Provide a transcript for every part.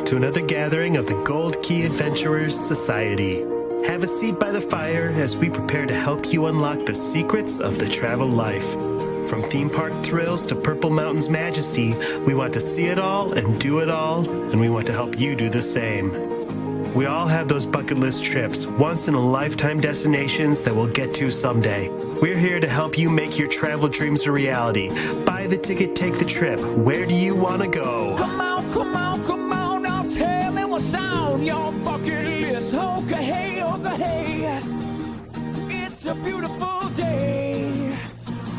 to another gathering of the Gold Key Adventurers Society. Have a seat by the fire as we prepare to help you unlock the secrets of the travel life. From theme park thrills to Purple Mountain's majesty, we want to see it all and do it all, and we want to help you do the same. We all have those bucket list trips, once-in-a-lifetime destinations that we'll get to someday. We're here to help you make your travel dreams a reality. Buy the ticket, take the trip. Where do you want to go? Come on, now tell me what's on your bucket list. Okay, hey, it's a beautiful day.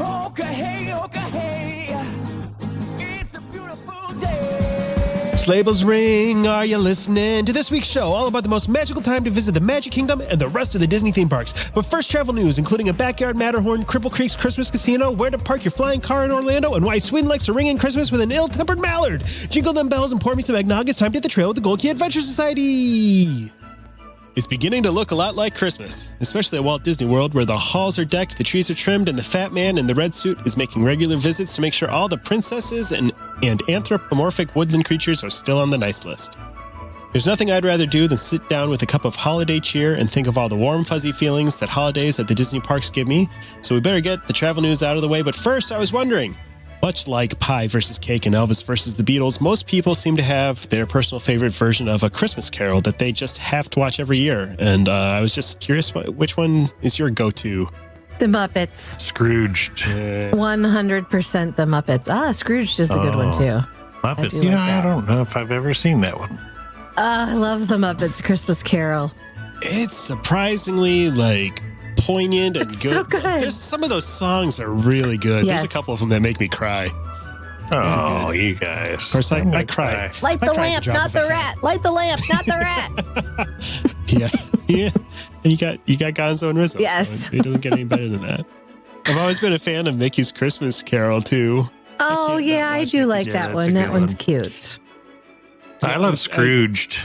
Okay, hey, it's a beautiful day. Sleigh bells ring, are you listening to this week's show, all about the most magical time to visit the Magic Kingdom and the rest of the Disney theme parks. But first, travel news, including a backyard Matterhorn, Cripple Creek's Christmas Casino, where to park your flying car in Orlando, and why Sweden likes to ring in Christmas with an ill-tempered mallard. Jingle them bells and pour me some eggnog. It's time to hit the trail with the Gold Key Adventure Society. It's beginning to look a lot like Christmas, especially at Walt Disney World, where the halls are decked, the trees are trimmed, and the fat man in the red suit is making regular visits to make sure all the princesses and anthropomorphic woodland creatures are still on the nice list. There's nothing I'd rather do than sit down with a cup of holiday cheer and think of all the warm, fuzzy feelings that holidays at the Disney parks give me, so we better get the travel news out of the way. But first, I was wondering, much like pie versus cake and Elvis versus the Beatles, most people seem to have their personal favorite version of A Christmas Carol that they just have to watch every year. And I was just curious, which one is your go-to? The Muppets. Scrooged. 100% the Muppets. Scrooged is a good one, too. Muppets. I don't know if I've ever seen that one. I love the Muppets Christmas Carol. It's surprisingly, poignant and good. So good. There's some of those songs are really good. Yes. There's a couple of them that make me cry. Oh, you guys. Of course, I cry. Light the lamp, not the rat. Light the lamp, not the rat. Yeah. And you got Gonzo and Rizzo. Yes. So it doesn't get any better than that. I've always been a fan of Mickey's Christmas Carol too. Oh, yeah, I do like that one. That one's cute. I love Scrooged.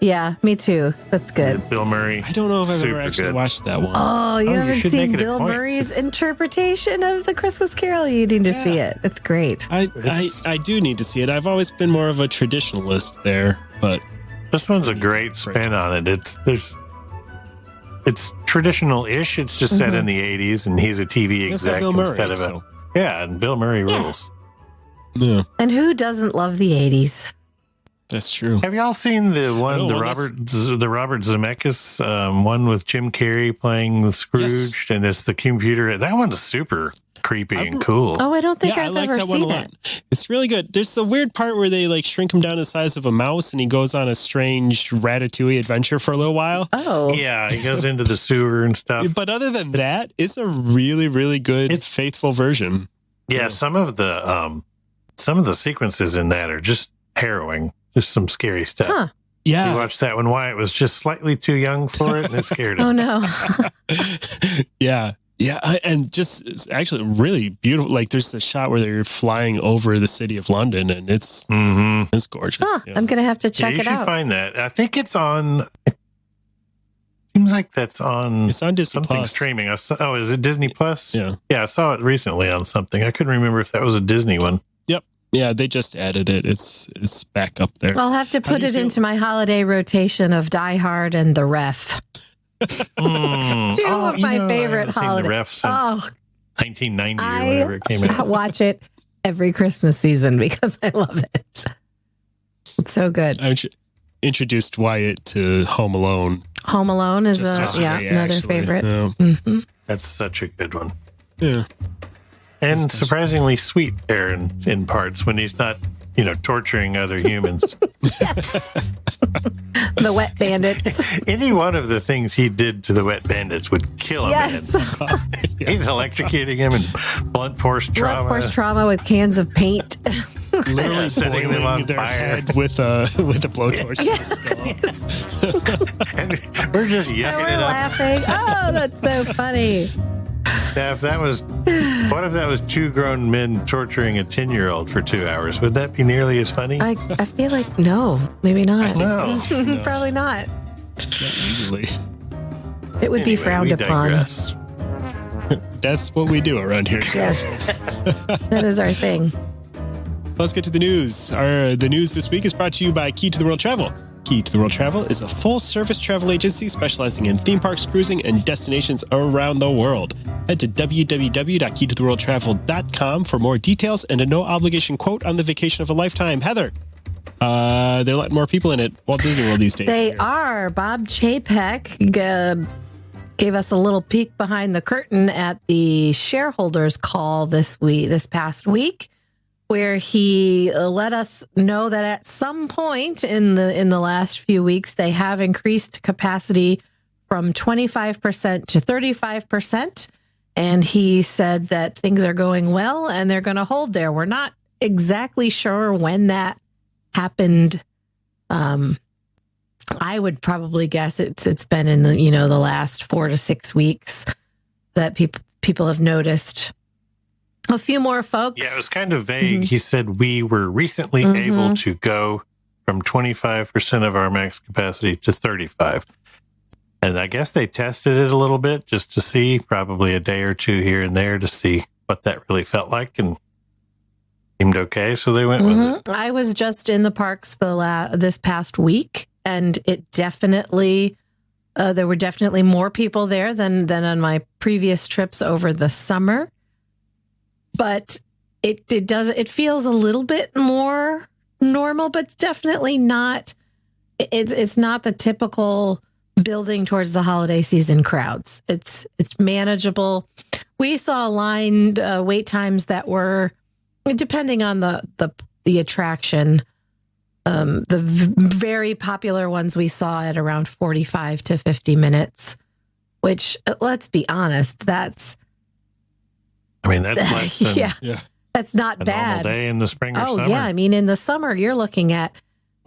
Yeah, me too. That's good. Bill Murray. I don't know if I've ever actually watched that one. Oh, you haven't should seen make it a Bill point. Murray's interpretation of the Christmas Carol? You need to see it. It's great. I do need to see it. I've always been more of a traditionalist there, but This one's a great spin on it. It's traditional-ish. It's just set in the 80s, and he's a TV exec Bill Murray, instead of so. Yeah, and Bill Murray rules. Yeah, And who doesn't love the 80s? that's true. Have y'all seen the one, No, the Robert Zemeckis one with Jim Carrey playing the Scrooge, and it's the computer? That one's super creepy and cool. Oh, I don't think I I've like ever that one a seen lot. it. It's really good. There's the weird part where they shrink him down to the size of a mouse, and he goes on a strange Ratatouille adventure for a little while. Oh. Yeah, he goes into the sewer and stuff. But other than that, it's a really, really good, faithful version. Yeah, some of the sequences in that are just harrowing. Just some scary stuff. Huh. Yeah. You watched that when Wyatt was just slightly too young for it, and it scared him. Oh, no. Yeah. Yeah. And just it's actually really beautiful. There's the shot where they're flying over the city of London, and it's gorgeous. Huh, Yeah. I'm going to have to check you it should out. find that. I think it's on. It seems like that's on. It's on Disney something Plus. streaming. Is it Disney Plus? Yeah. Yeah, I saw it recently on something. I couldn't remember if that was a Disney one. Yep. Yeah, they just added it. It's back up there. I'll have to put it into my holiday rotation of Die Hard and The Ref. Two of my favorite I haven't seen holidays. The Ref since 1990 or whenever it came out. I watch it every Christmas season because I love it. It's so good. I introduced Wyatt to Home Alone. Home Alone is yesterday, another actually. favorite. Yeah. Mm-hmm. That's such a good one. Yeah. And surprisingly sweet there in parts when he's not, torturing other humans. The Wet Bandits. Any one of the things he did to the Wet Bandits would kill him. Yes. He's electrocuting him and blunt force trauma. Blunt force trauma with cans of paint. Literally setting them on their fire head with a blowtorch to the skull. And we're just yucking We're it up. laughing. Oh, that's so funny. Now, what if that was two grown men torturing a 10-year-old for 2 hours? Would that be nearly as funny? I feel like no, maybe not. No. Probably not. Usually. It would be frowned we upon. digress. That's what we do around here. Yes. That is our thing. Let's get to the news. The news this week is brought to you by Key to the World Travel. Key to the World Travel is a full-service travel agency specializing in theme parks, cruising, and destinations around the world. Head to www.keytotheworldtravel.com for more details and a no-obligation quote on the vacation of a lifetime. Heather, they're letting more people in at Walt Disney World these days. They are. Bob Chapek gave us a little peek behind the curtain at the shareholders call this past week, where he let us know that at some point in the last few weeks, they have increased capacity from 25% to 35%. And he said that things are going well and they're going to hold there. We're not exactly sure when that happened. I would probably guess it's been in the last 4 to 6 weeks that people have noticed. A few more folks. Yeah, it was kind of vague. Mm-hmm. He said we were recently able to go from 25% of our max capacity to 35%. And I guess they tested it a little bit just to see, probably a day or two here and there to see what that really felt like, and seemed okay. So they went with it. I was just in the parks this past week, and it definitely there were definitely more people there than on my previous trips over the summer. But it feels a little bit more normal, but it's definitely not. It's not the typical building towards the holiday season crowds. It's manageable. We saw lined wait times that were, depending on the attraction, very popular ones we saw at around 45 to 50 minutes, which, let's be honest, that's less than that's not a bad. Normal day in the spring or summer. Oh, yeah. In the summer, you're looking at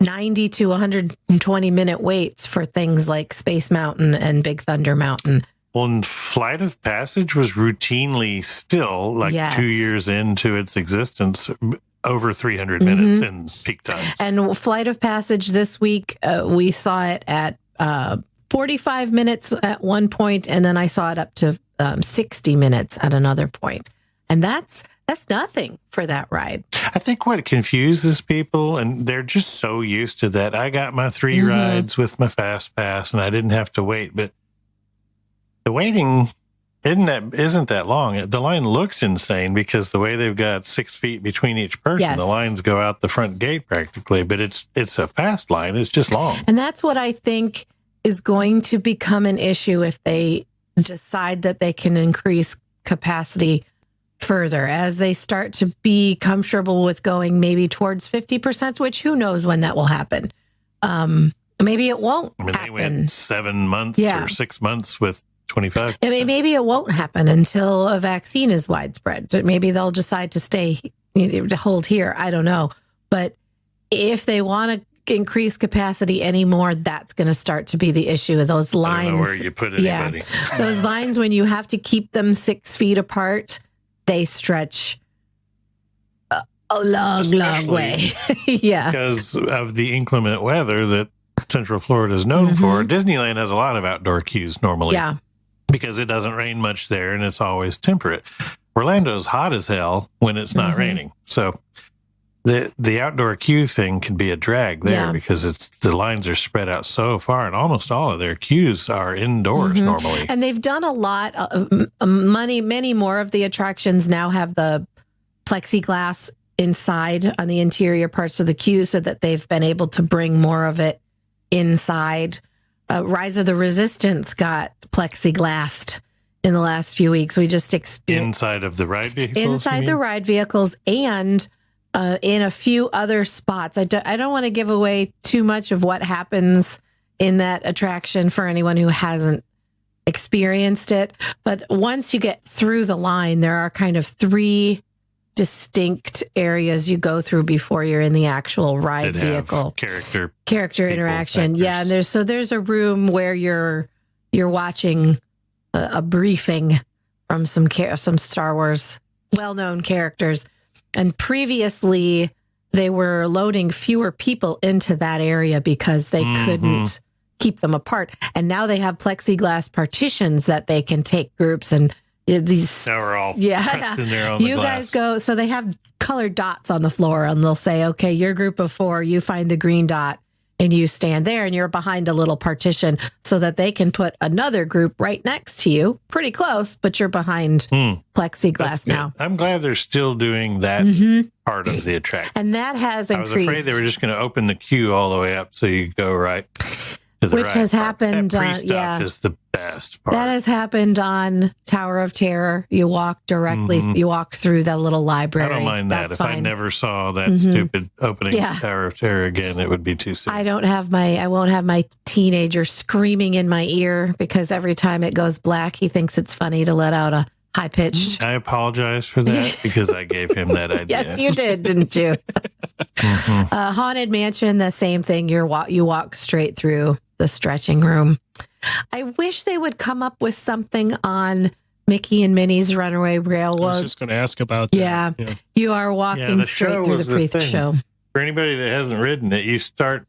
90 to 120 minute waits for things like Space Mountain and Big Thunder Mountain. Well, and Flight of Passage was routinely still, 2 years into its existence, over 300 minutes in peak times. And Flight of Passage this week, we saw it at 45 minutes at one point, and then I saw it up to 60 minutes at another point. And that's nothing for that ride. I think what confuses people, and they're just so used to that. I got my 3 rides with my Fast Pass, and I didn't have to wait. But the waiting isn't that long. The line looks insane because the way they've got 6 feet between each person, the lines go out the front gate practically. But it's a fast line. It's just long. And that's what I think is going to become an issue if they decide that they can increase capacity further, as they start to be comfortable with going maybe towards 50%, which who knows when that will happen. Maybe it won't happen. They went 7 months or 6 months with 25. Maybe it won't happen until a vaccine is widespread. Maybe they'll decide to hold here. I don't know. But if they want to increase capacity anymore, that's going to start to be the issue. Those lines. I don't know where you put anybody. Yeah, those lines, when you have to keep them 6 feet apart, they stretch a long way. Yeah. Because of the inclement weather that Central Florida is known for, Disneyland has a lot of outdoor queues normally. Yeah. Because it doesn't rain much there and it's always temperate. Orlando's hot as hell when it's not raining. So the outdoor queue thing can be a drag there because the lines are spread out so far, and almost all of their queues are indoors normally. And they've done a lot of many more of the attractions now have the plexiglass inside on the interior parts of the queue, so that they've been able to bring more of it inside. Rise of the Resistance got plexiglassed in the last few weeks. We just experienced inside of the ride vehicles. Inside the ride vehicles, and in a few other spots. I don't want to give away too much of what happens in that attraction for anyone who hasn't experienced it. But once you get through the line, there are kind of 3 distinct areas you go through before you're in the actual ride vehicle. Character interaction. Yeah, and there's a room where you're watching a briefing from some Star Wars well-known characters. And previously, they were loading fewer people into that area because they couldn't keep them apart. And now they have plexiglass partitions that they can take groups and these. Now we're all pressed in there on the You glass. guys go. So they have colored dots on the floor, and they'll say, "Okay, your group of 4, you find the green dot." And you stand there and you're behind a little partition so that they can put another group right next to you, pretty close, but you're behind plexiglass That's now. good. I'm glad they're still doing that part of the attraction. And that has I was increased. afraid they were just going to open the queue all the way up so you go right to the Which has part. happened, That pre-stuff yeah. is the best part. That has happened on Tower of Terror. You walk directly, you walk through that little library. I don't mind that. That's If I fine. never saw that stupid opening Yeah. to Tower of Terror again, it would be too soon. I won't have my teenager screaming in my ear because every time it goes black, he thinks it's funny to let out a high pitched. I apologize for that because I gave him that idea. Yes, you did, didn't you? Haunted Mansion, the same thing. You walk straight through the stretching room. I wish they would come up with something on Mickey and Minnie's Runaway I was Railroad. just going to ask about that. Yeah, you are walking the straight show through was the the pre thing. show. For anybody that hasn't ridden it, you start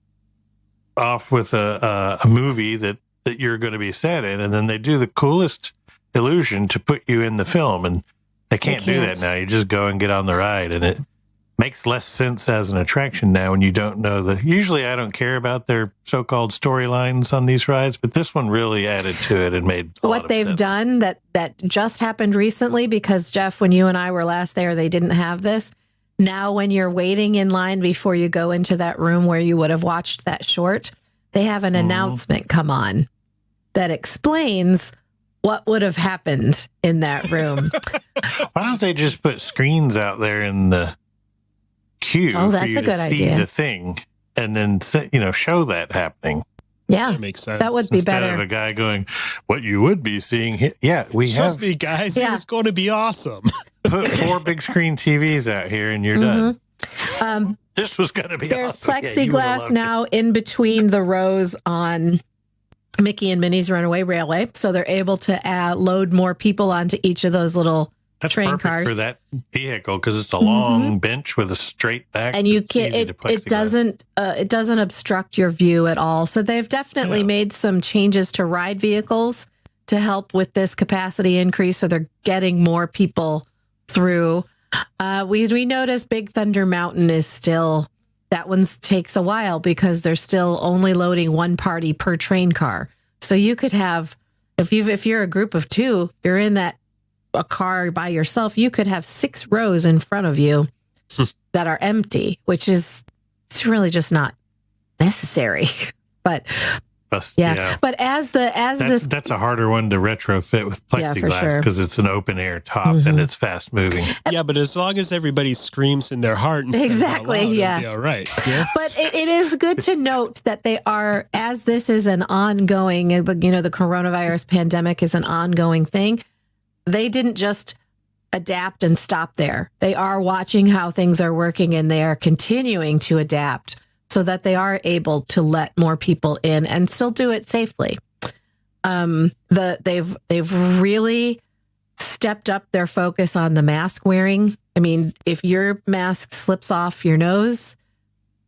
off with a movie that you're going to be set in, and then they do the coolest illusion to put you in the film, and they can't do that now. You just go and get on the ride, and it makes less sense as an attraction now when you don't know usually I don't care about their so-called storylines on these rides, but this one really added to it and made a lot What of they've sense. done that just happened recently, because Jeff, when you and I were last there, they didn't have this. Now, when you're waiting in line before you go into that room where you would have watched that short, they have an announcement come on that explains what would have happened in that room. Why don't they just put screens out there in the queue Oh, for that's you a to good see idea. the thing, and then show that happening Yeah, That makes sense. that would be instead better. of a guy going, "What you would be seeing here." Yeah, we Trust have me, guys. Yeah. It's going to be awesome. put 4 big screen TVs out here, and you're done. This was going to be There's awesome. Yeah, you would've plexiglass loved now in between the rows on Mickey and Minnie's Runaway Railway, so they're able to load more people onto each of those little That's train perfect cars. for that vehicle because it's a long bench with a straight back, And you It's can't. easy to It plexiglass. doesn't obstruct your view at all. So they've definitely made some changes to ride vehicles to help with this capacity increase. So they're getting more people through. We noticed Big Thunder Mountain is still, that one takes a while because they're still only loading one party per train car. So you could have, if you're a group of 2, you're in a car by yourself, you could have 6 rows in front of you that are empty, which is, it's really just not necessary. But yeah. But as that's a harder one to retrofit with Yeah, for plexiglass sure. because it's an open air top and it's fast moving. Yeah, but as long as everybody screams in their heart and says it out Exactly, loud, yeah. it'll be all right. Yeah. But it is good to note that they are, as this is an ongoing, the coronavirus pandemic is an ongoing thing. They didn't just adapt and stop there. They are watching how things are working, and they are continuing to adapt so that they are able to let more people in and still do it safely. They've really stepped up their focus on the mask wearing. I mean, if your mask slips off your nose,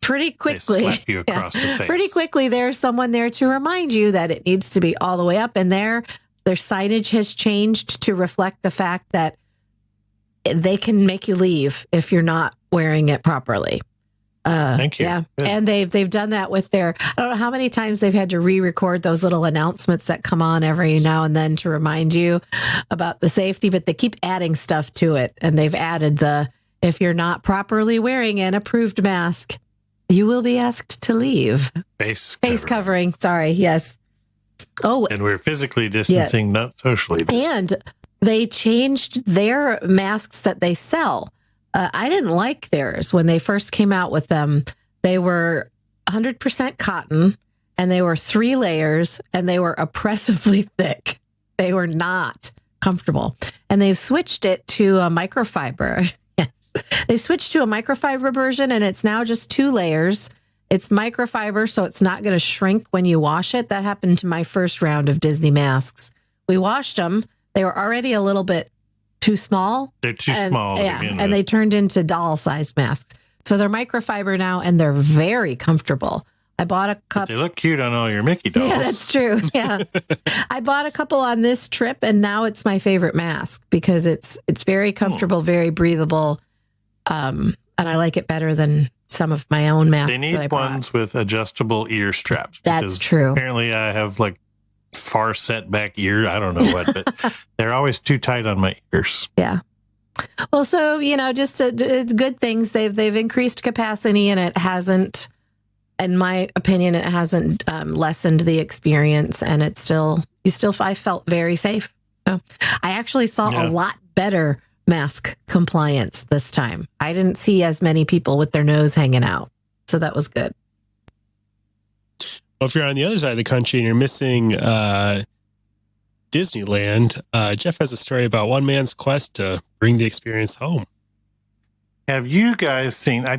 pretty quickly, They slap you across the face. pretty quickly, there's someone there to remind you that it needs to be all the way up. And their signage has changed to reflect the fact that they can make you leave if you're not wearing it properly. Thank you. Yeah, Good. and they've done that with I don't know how many times they've had to re-record those little announcements that come on every now and then to remind you about the safety, but they keep adding stuff to it. And they've added if you're not properly wearing an approved mask, you will be asked to leave. Face Covering. Sorry. Yes. Oh, And we're physically distancing, not socially distancing. and they changed their masks that they sell. I didn't like theirs when they first came out with them. They were 100% cotton, and they were 3 layers, and they were oppressively thick. They were not comfortable. And they've switched it to a microfiber. Yes. They've switched to a microfiber version, and it's now just 2 layers. It's microfiber, so it's not going to shrink when you wash it. That happened to my first round of Disney masks. We washed them. They were already a little bit too small. They're too small to Yeah, begin and with. they turned into doll-sized masks. So they're microfiber now, and they're very comfortable. I bought a couple. They look cute on all your Mickey dolls. Yeah, that's true. Yeah. I bought a couple on this trip, and now it's my favorite mask because it's very comfortable, very breathable, and I like it better than some of my own masks. They need ones with adjustable ear straps. That's true. Apparently, I have like far set back ear. I don't know what, but they're always too tight on my ears. Yeah. Well, so just it's good things. They've increased capacity, and it hasn't. In my opinion, it hasn't lessened the experience, and I felt very safe. So I actually saw a lot better mask compliance this time. I didn't see as many people with their nose hanging out, so that was good. Well, if you're on the other side of the country and you're missing Disneyland, Jeff has a story about one man's quest to bring the experience home. Have you guys seen? I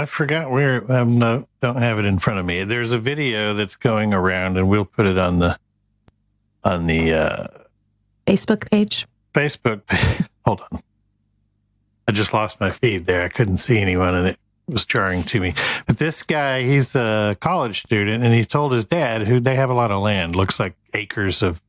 forgot where. Don't have it in front of me. There's a video that's going around, and we'll put it on the Facebook page. Facebook. Hold on. I just lost my feed there. I couldn't see anyone, and it was jarring to me. But this guy, he's a college student, and he told his dad, who they have a lot of land, looks like acres of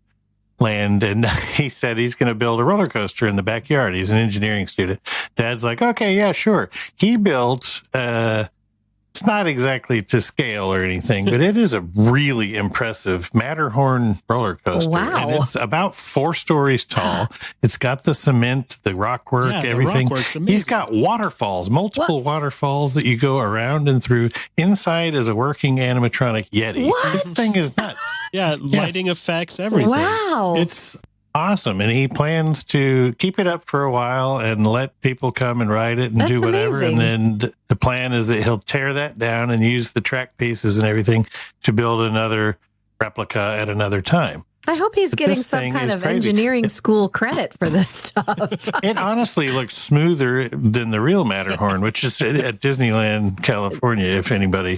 land, and he said he's going to build a roller coaster in the backyard. He's an engineering student. Dad's like, okay, yeah, sure. He built, it's not exactly to scale or anything, but it is a really impressive Matterhorn roller coaster. Wow. And it's about 4 stories tall. It's got the cement, the rock work, everything. The rock work's amazing. He's got waterfalls, multiple waterfalls that you go around and through. Inside is a working animatronic Yeti. What? This thing is nuts. Yeah, lighting effects, everything. Wow. It's awesome. And he plans to keep it up for a while and let people come and ride it and do whatever. Amazing. And then the plan is that he'll tear that down and use the track pieces and everything to build another replica at another time. I hope he's getting some kind of engineering school credit for this stuff. It honestly looks smoother than the real Matterhorn, which is at Disneyland, California, if anybody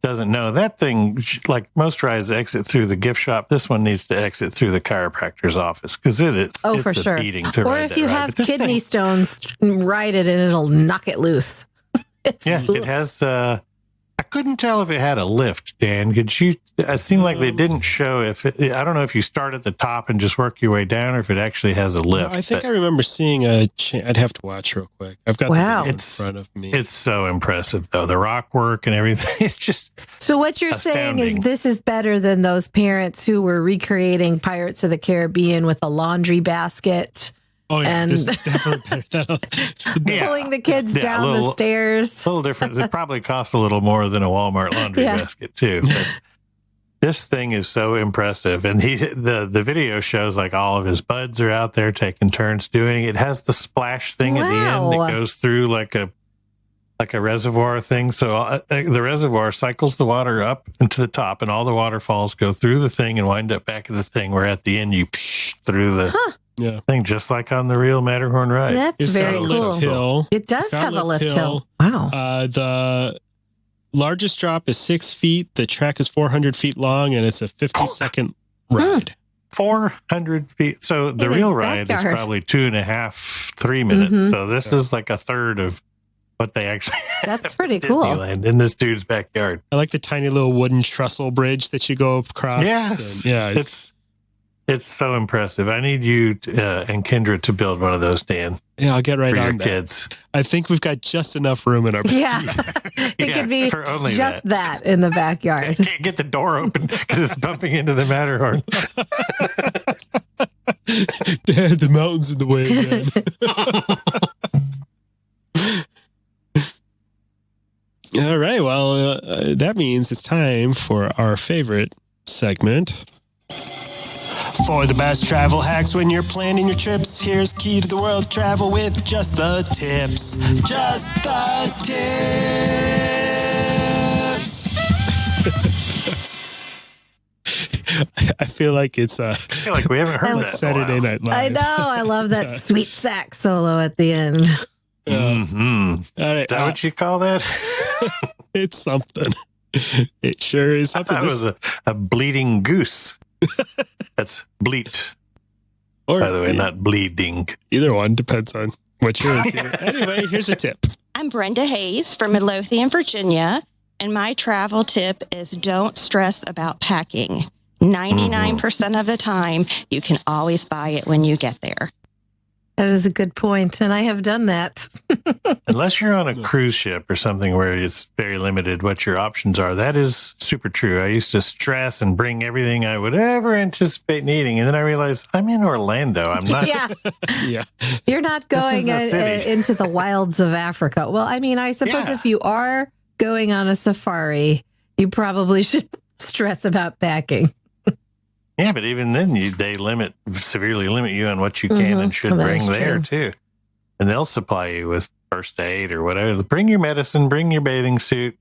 doesn't know. That thing, like most rides, exit through the gift shop. This one needs to exit through the chiropractor's office because it's for a sure. beating to or ride if you that have ride. kidney stones, ride it and it'll knock it loose. It has... I couldn't tell if it had a lift, Dan. Could you? It seemed like they didn't show if it, I don't know if you start at the top and just work your way down, or if it actually has a lift. I think I remember seeing I'd have to watch real quick. I've got the video in front of me. It's so impressive, though. The rock work and everything. It's just so. What you're saying is this is better than those parents who were recreating Pirates of the Caribbean with a laundry basket. Oh, yeah, and this is definitely better. Pulling the kids down the stairs. A little different. It probably cost a little more than a Walmart laundry basket, too. But this thing is so impressive. And the video shows like all of his buds are out there taking turns doing it. It has the splash thing at the end that goes through like a reservoir thing. So the reservoir cycles the water up into the top, and all the waterfalls go through the thing and wind up back at the thing, where at the end you through the thing, just like on the real Matterhorn ride. That's very cool. Hill. It does have a lift hill. Wow. The largest drop is 6 feet. The track is 400 feet long, and it's a 50-second ride. 400 feet. So the real ride is probably 2.5, 3 minutes. So this is like a third of what they actually That's pretty cool. Disneyland in this dude's backyard. I like the tiny little wooden trestle bridge that you go across. Yes. And it's so impressive. I need you and Kendra to build one of those, Dan. Yeah, I'll get right on that. Kids. I think we've got just enough room in our backyard. It could be just that in the backyard. Can't get the door open because it's bumping into the Matterhorn. Dad, the mountain's in the way again. All right. Well, that means it's time for our favorite segment. For the best travel hacks when you're planning your trips, here's Key to the World Travel with Just the Tips. Just the Tips. I feel like it's we haven't heard that Saturday Night Live. I know. I love that sweet sax solo at the end. All right. Is that what you call that? It's something. It sure is something. That was a bleeding goose. That's bleat. Or, by the way, not bleeding. Either one depends on what you're into. Anyway, here's a tip. I'm Brenda Hayes from Midlothian, Virginia, And my travel tip is don't stress about packing. 99% of the time, you can always buy it when you get there. That is a good point, and I have done that. Unless you're on a cruise ship or something where it's very limited what your options are. That is super true. I used to stress and bring everything I would ever anticipate needing, and then I realized I'm in Orlando. I'm not. Yeah. You're not going into the wilds of Africa. Well, I mean, I suppose if you are going on a safari, you probably should stress about packing. Yeah, but even then, they severely limit you on what you can and should bring there, too. And they'll supply you with first aid or whatever. Bring your medicine, bring your bathing suit.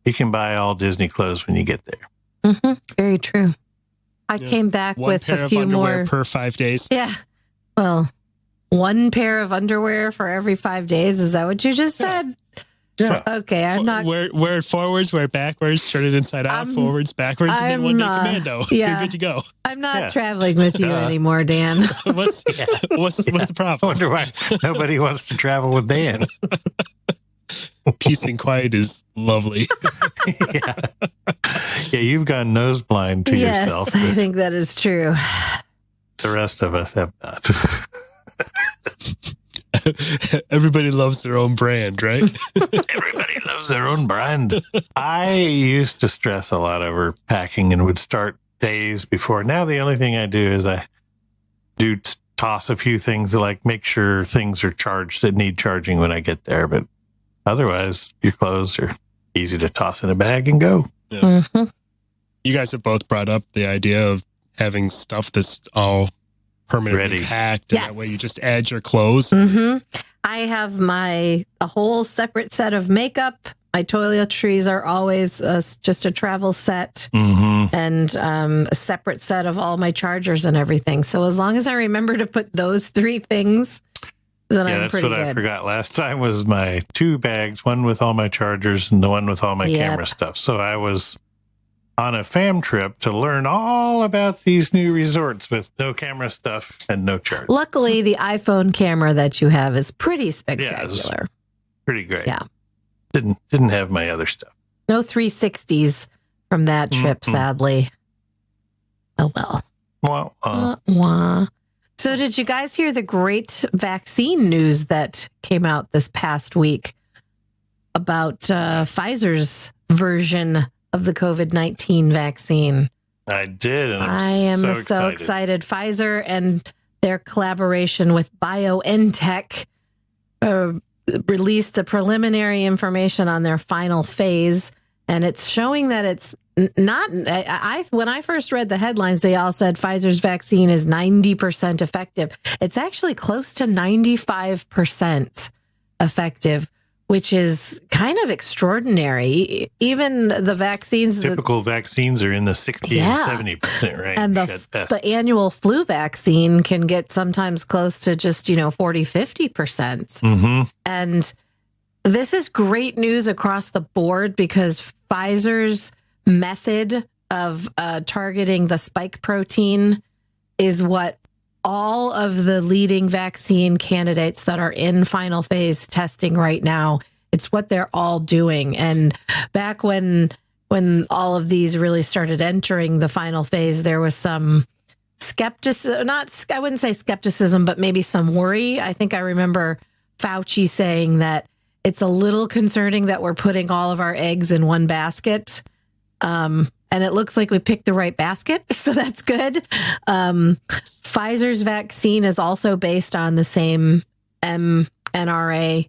You can buy all Disney clothes when you get there. Very true. I came back with a few more per 5 days. Yeah. Well, one pair of underwear for every 5 days. Is that what you just said? Yeah. Okay, I'm not. Wear it forwards, wear it backwards, turn it inside out, forwards, backwards, and then one day commando. Yeah. You're good to go. I'm not traveling with you anymore, Dan. What's the problem? I wonder why nobody wants to travel with Dan. Peace and quiet is lovely. Yeah, you've gone nose blind to yourself. Yes, I think that is true. The rest of us have not. Everybody loves their own brand, right? Everybody loves their own brand. I used to stress a lot over packing and would start days before. Now the only thing I do is I do toss a few things to make sure things are charged that need charging when I get there. But otherwise, your clothes are easy to toss in a bag and go. Yeah. You guys have both brought up the idea of having stuff that's all permanently packed, and that way you just add your clothes. I have a whole separate set of makeup. My toiletries are always just a travel set, and a separate set of all my chargers and everything. So as long as I remember to put those three things, then I'm pretty good. That's what I forgot last time was my 2 bags, one with all my chargers and the one with all my camera stuff. So I was on a fam trip to learn all about these new resorts with no camera stuff and no charge. Luckily, the iPhone camera that you have is pretty spectacular. Yeah, pretty great. Yeah. Didn't have my other stuff. No 360s from that trip, sadly. Oh, well. So did you guys hear the great vaccine news that came out this past week about Pfizer's version of the COVID-19 vaccine? I did, and I am so excited. Pfizer and their collaboration with BioNTech released the preliminary information on their final phase, and it's showing that it's not. When I first read the headlines, they all said Pfizer's vaccine is 90% effective. It's actually close to 95% effective, which is kind of extraordinary. Even the vaccines... Typical vaccines are in the 60 and 70% range. And the annual flu vaccine can get sometimes close to just, 40, 50%. And this is great news across the board because Pfizer's method of targeting the spike protein is what all of the leading vaccine candidates that are in final phase testing right now, it's what they're all doing. And back when all of these really started entering the final phase, there was some skepticism, I wouldn't say skepticism, but maybe some worry. I think I remember Fauci saying that it's a little concerning that we're putting all of our eggs in one basket. And it looks like we picked the right basket, so that's good. Pfizer's vaccine is also based on the same mRNA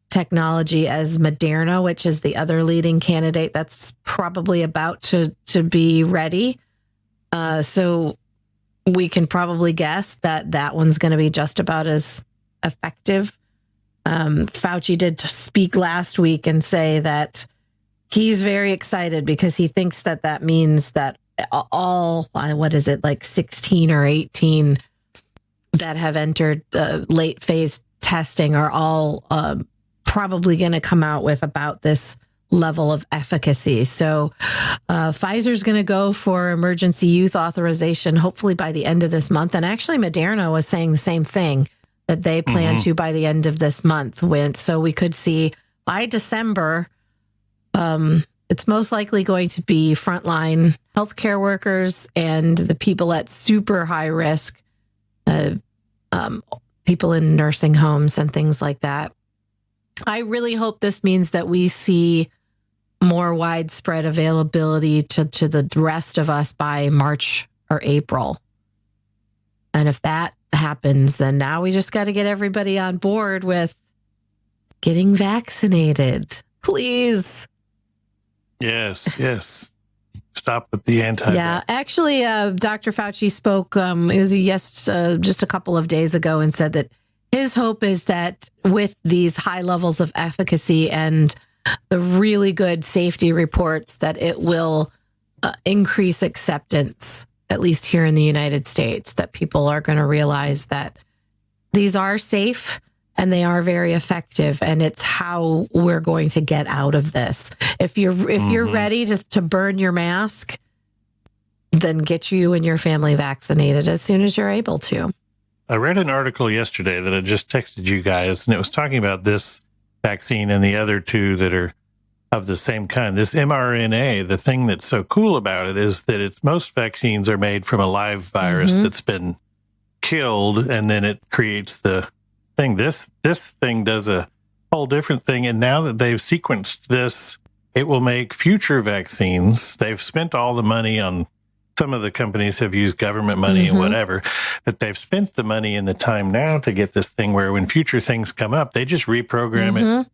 technology as Moderna, which is the other leading candidate that's probably about to be ready. So we can probably guess that one's going to be just about as effective. Fauci did speak last week and say that he's very excited because he thinks that means that all, 16 or 18 that have entered late phase testing are all probably going to come out with about this level of efficacy. So Pfizer's going to go for emergency use authorization, hopefully by the end of this month. And actually, Moderna was saying the same thing, that they plan to by the end of this month. So we could see by December It's most likely going to be frontline healthcare workers and the people at super high risk, people in nursing homes and things like that. I really hope this means that we see more widespread availability to the rest of us by March or April. And if that happens, then now we just got to get everybody on board with getting vaccinated. Please. Yes. Stop with the anti. Yeah, actually, Dr. Fauci spoke, it was just a couple of days ago, and said that his hope is that with these high levels of efficacy and the really good safety reports, that it will increase acceptance, at least here in the United States, that people are going to realize that these are safe and they are very effective, and it's how we're going to get out of this. If you're ready to burn your mask, then get you and your family vaccinated as soon as you're able to. I read an article yesterday that I just texted you guys, and it was talking about this vaccine and the other two that are of the same kind. This mRNA, the thing that's so cool about it is that most vaccines are made from a live virus that's been killed, and then it creates the thing. This thing does a whole different thing, and now that they've sequenced this, it will make future vaccines. They've spent all the money on, some of the companies have used government money and whatever, but they've spent the money and the time now to get this thing where when future things come up, they just reprogram it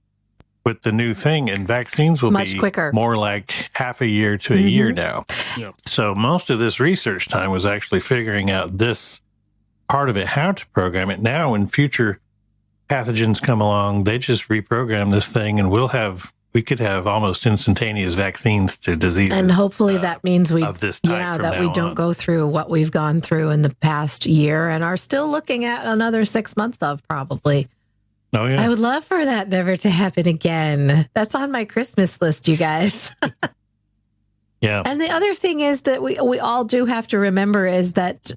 with the new thing, and vaccines will much be quicker. More like half a year to a year now. Yeah. So most of this research time was actually figuring out this part of it, how to program it. Now when future pathogens come along, they just reprogram this thing, and we could have almost instantaneous vaccines to diseases. And hopefully that means we of this type that we don't go through what we've gone through in the past year and are still looking at another 6 months of, probably. Oh yeah. I would love for that never to happen again. That's on my Christmas list, you guys. Yeah. And the other thing is that we all do have to remember is that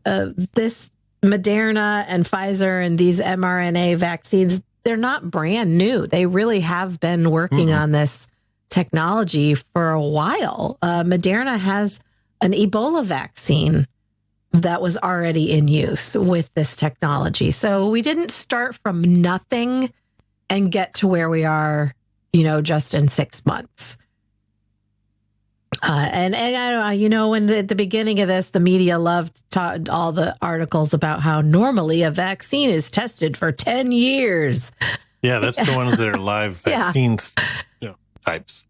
this Moderna and Pfizer and these mRNA vaccines, they're not brand new. They really have been working on this technology for a while. Moderna has an Ebola vaccine that was already in use with this technology. So we didn't start from nothing and get to where we are, just in 6 months. And I don't know, when at the beginning of this, the media loved all the articles about how normally a vaccine is tested for 10 years. Yeah, that's the ones that are live vaccines types.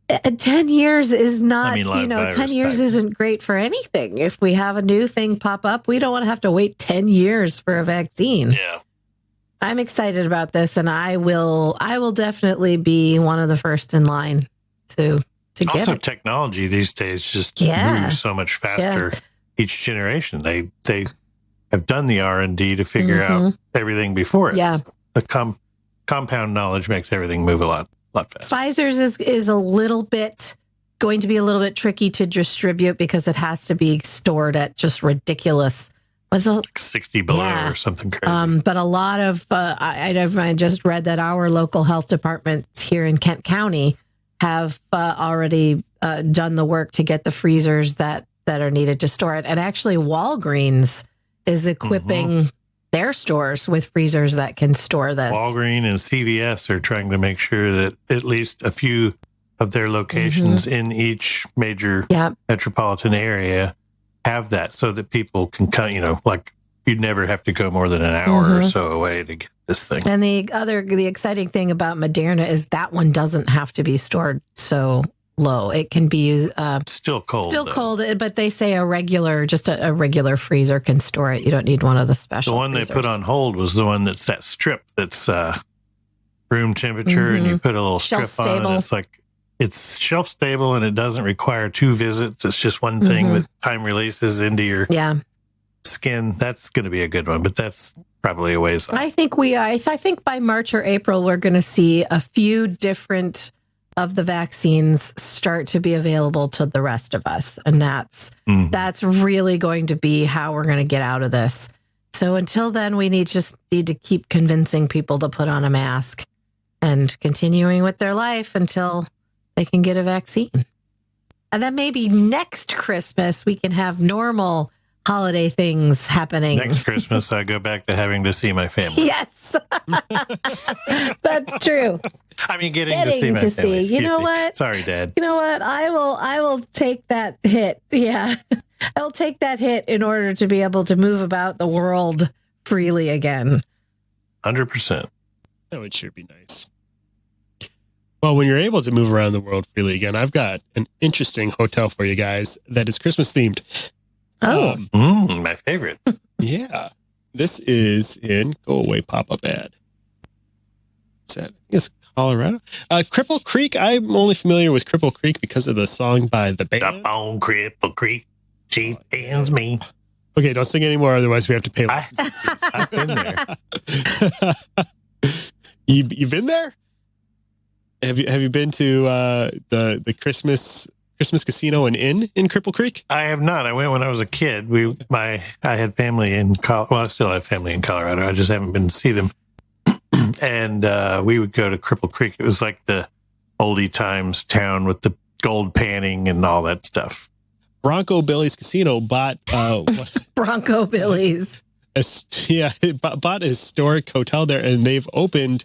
10 years is not, 10 years isn't great for anything. If we have a new thing pop up, we don't want to have to wait 10 years for a vaccine. Yeah. I'm excited about this, and I will definitely be one of the first in line to get also, it. technology these days just moves so much faster each generation. They have done the R&D to figure out everything before it. Yeah. The compound knowledge makes everything move a lot faster. Pfizer's is a little bit going to be a little bit tricky to distribute because it has to be stored at just ridiculous. Like 60 below or something crazy. But a lot of I just read that our local health departments here in Kent County have already done the work to get the freezers that are needed to store it. And actually, Walgreens is equipping their stores with freezers that can store this. Walgreens and CVS are trying to make sure that at least a few of their locations in each major metropolitan area have that, so that people can like you'd never have to go more than an hour or so away to get this thing. And the exciting thing about Moderna is that one doesn't have to be stored so low. It can be used still cold, but they say a regular freezer can store it. You don't need one of the special. The one freezers. they put on hold was the one that's that strip that's room temperature, and you put a little strip on it. And it's shelf stable, and it doesn't require 2 visits. It's just one thing that time releases into your skin. That's going to be a good one, but that's probably a ways off. I think by March or April, we're going to see a few different of the vaccines start to be available to the rest of us. And that's really going to be how we're going to get out of this. So until then, we need to keep convincing people to put on a mask and continuing with their life until they can get a vaccine. And then maybe next Christmas we can have normal holiday things happening. Next Christmas, I go back to having to see my family. Yes. That's true. I mean, getting to see my family. You know Excuse me. what? Sorry, Dad. You know what? I will take that hit. Yeah. I'll take that hit in order to be able to move about the world freely again. 100%. That would sure be nice. Well, when you're able to move around the world freely again, I've got an interesting hotel for you guys that is Christmas themed. Oh. My favorite. Yeah. This is in go away pop-up ad. Is that, I think it's Colorado. Cripple Creek. I'm only familiar with Cripple Creek because of the song by the band. Up on Cripple Creek, she stands me. Okay, don't sing anymore, otherwise we have to pay less. I've been there. You've been there? Have you been to the Christmas casino and inn in Cripple Creek? I have not. I went when I was a kid. I had family in I still have family in Colorado. I just haven't been to see them. And we would go to Cripple Creek. It was like the oldie times town with the gold panning and all that stuff. Bronco Billy's Casino bought Bronco Billy's. Bought a historic hotel there, and they've opened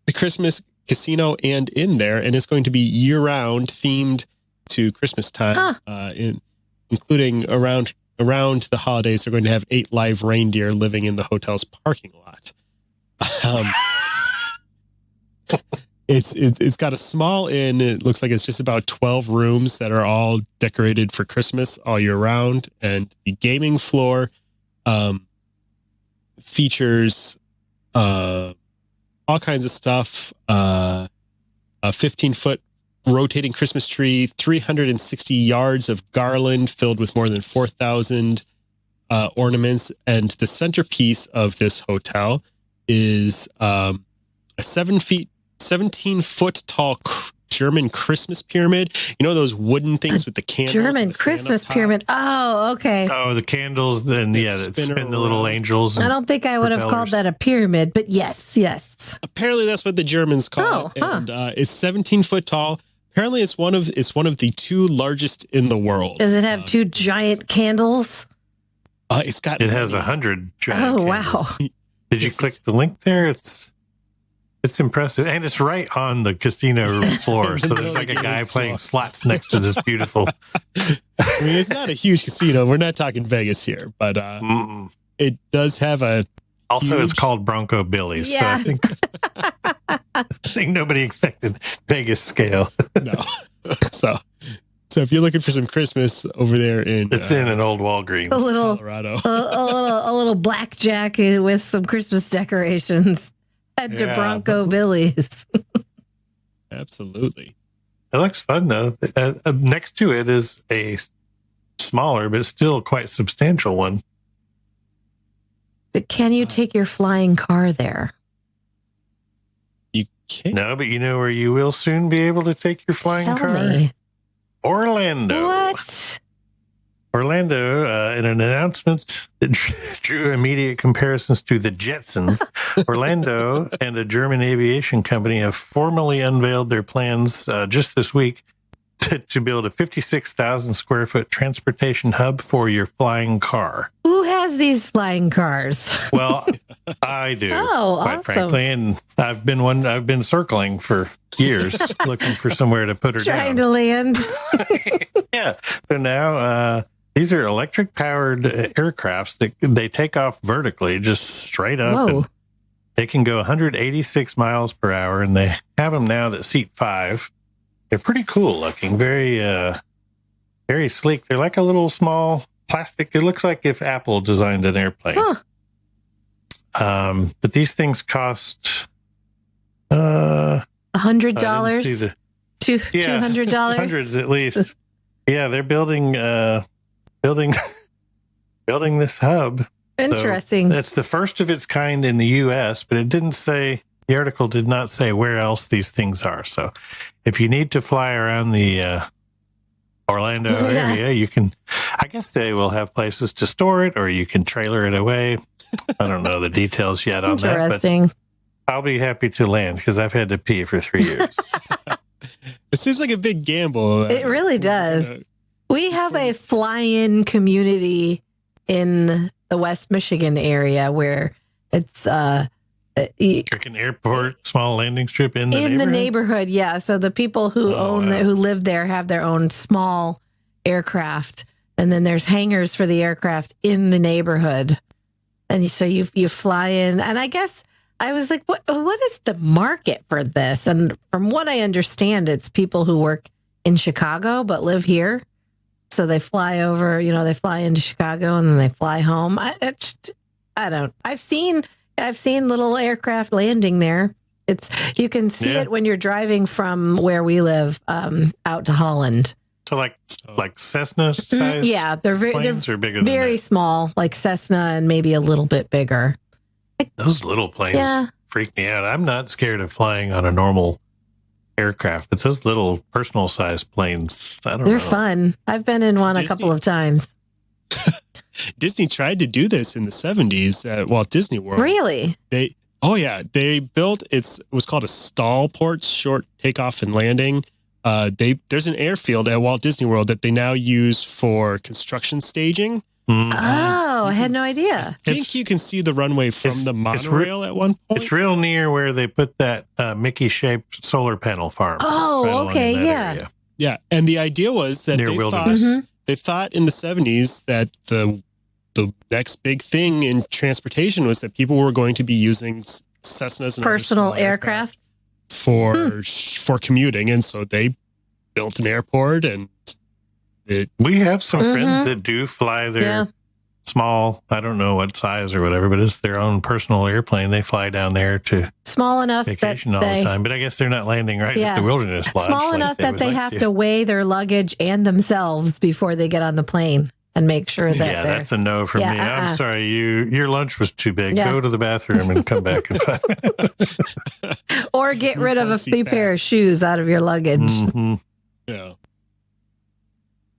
the Christmas casino and inn there, and it's going to be year-round themed to Christmas time, including around the holidays. They're going to have 8 live reindeer living in the hotel's parking lot. It's got a small inn. It looks like it's just about 12 rooms that are all decorated for Christmas all year round, and the gaming floor features all kinds of stuff. A 15-foot rotating Christmas tree, 360 yards of garland filled with more than 4,000 ornaments, and the centerpiece of this hotel is a 17-foot tall German Christmas pyramid. You know those wooden things with the candles? German Christmas pyramid. Oh, okay. Oh, the candles, then that spin the little angels. I don't think I would have called that a pyramid, but yes. Apparently, that's what the Germans call it, and it's 17 foot tall. Apparently, it's one of the 2 largest in the world. Does it have 2 giant candles? It has 100 giant candles. Wow! Did you click the link there? It's impressive. And it's right on the casino floor. So there's like a guy playing slots next to this beautiful. I mean, it's not a huge casino. We're not talking Vegas here, but it does have a. Also, it's called Bronco Billy's. Yeah. So I think nobody expected Vegas scale. No. So if you're looking for some Christmas over there it's in an old Walgreens, Colorado, a little blackjack with some Christmas decorations. Head to Bronco Billy's. Absolutely. It looks fun, though. Next to it is a smaller, but still quite substantial one. But can you take your flying car there? You can't. No, but you know where you will soon be able to take your flying Tell car? me. Orlando. What? Orlando, in an announcement that drew immediate comparisons to the Jetsons, Orlando and a German aviation company have formally unveiled their plans just this week to build a 56,000 square foot transportation hub for your flying car. Who has these flying cars? Well, I do, Oh, quite awesome. frankly, and I've been circling for years looking for somewhere to put her Trying down. to land. Yeah. So now these are electric powered aircrafts that they take off vertically, just straight up. Whoa. And they can go 186 miles per hour, and they have them now that seat 5. They're pretty cool looking, very, very sleek. They're like a little small plastic. It looks like if Apple designed an airplane. Huh. But these things cost $100? $200. $200? At least. Yeah, they're building this hub. Interesting. So that's the first of its kind in the U.S., but it didn't say, the article did not say where else these things are. So if you need to fly around the Orlando area, you can, I guess they will have places to store it, or you can trailer it away. I don't know the details yet on that, but I'll be happy to land because I've had to pee for 3 years. It seems like a big gamble. It really does. We have a fly-in community in the West Michigan area where it's like an airport, small landing strip in the neighborhood. Yeah. So the people who who live there have their own small aircraft, and then there's hangars for the aircraft in the neighborhood. And so you fly in, and I guess I was like, what is the market for this? And from what I understand, it's people who work in Chicago but live here. So they fly over, they fly into Chicago and then they fly home. I don't. I've seen little aircraft landing there. You can see it when you're driving from where we live out to Holland. So like Cessna size? Yeah, they're bigger than very small, like Cessna and maybe a little bit bigger. Those little planes freak me out. I'm not scared of flying on a normal aircraft, but those little personal size planes, they're fun. I've been in one a couple of times. Disney tried to do this in the 70s at Walt Disney World. Really? They built, it was called a stall port, short takeoff and landing. There's an airfield at Walt Disney World that they now use for construction staging. Mm-hmm. Oh, I had no idea. I think you can see the runway from the monorail at one point. It's real near where they put that Mickey-shaped solar panel farm. Oh, okay, area. Yeah, and the idea was that they thought in the 70s that the next big thing in transportation was that people were going to be using Cessnas and personal aircraft for commuting, and so they built an airport. And we have some friends that do fly their small, I don't know what size or whatever, but it's their own personal airplane. They fly down there to small enough vacation all the time, but I guess they're not landing right at the Wilderness Lodge. Small enough that they have to weigh their luggage and themselves before they get on the plane and make sure that that's a no for me. I'm sorry, your lunch was too big. Go to the bathroom and come back in 5 minutes. Or get rid of a few pair of shoes out of your luggage. Mm-hmm. Yeah.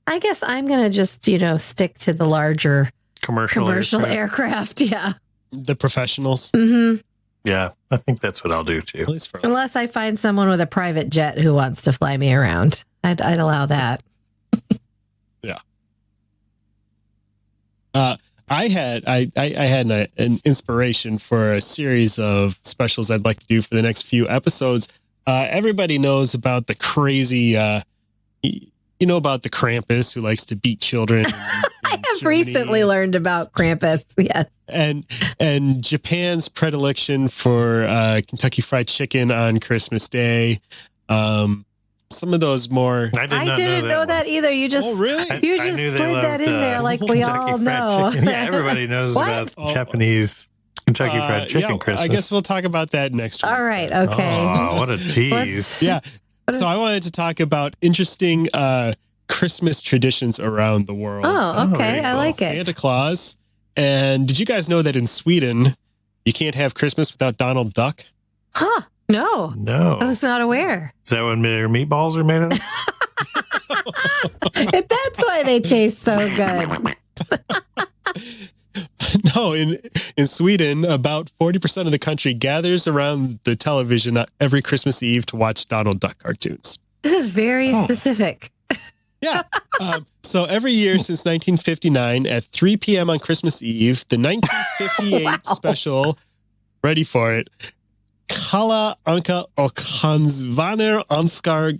I guess I'm going to just, stick to the larger commercial aircraft. Yeah. The professionals. Mm-hmm. Yeah, I think that's what I'll do too. Unless I find someone with a private jet who wants to fly me around. I'd allow that. Yeah. I had an inspiration for a series of specials I'd like to do for the next few episodes. Everybody knows about the crazy, about the Krampus who likes to beat children. I have recently learned about Krampus. Yes. And Japan's predilection for Kentucky Fried Chicken on Christmas Day. Some of those more. I didn't know that either. You just really? You just slid that in there like we all know. Yeah, everybody knows about Japanese Kentucky Fried Chicken Christmas. I guess we'll talk about that next week. All right. Okay. Oh, what a tease. So I wanted to talk about interesting Christmas traditions around the world. Oh, okay. I like it. Santa Claus. And did you guys know that in Sweden, you can't have Christmas without Donald Duck? Huh. No. I was not aware. Is that what their meatballs are made of? That's why they taste so good. No, in Sweden, about 40% of the country gathers around the television every Christmas Eve to watch Donald Duck cartoons. This is very specific. Yeah. So every year since 1959 at 3 p.m. on Christmas Eve, the 1958 special, ready for it, Kalla Anka och hans vänner önskar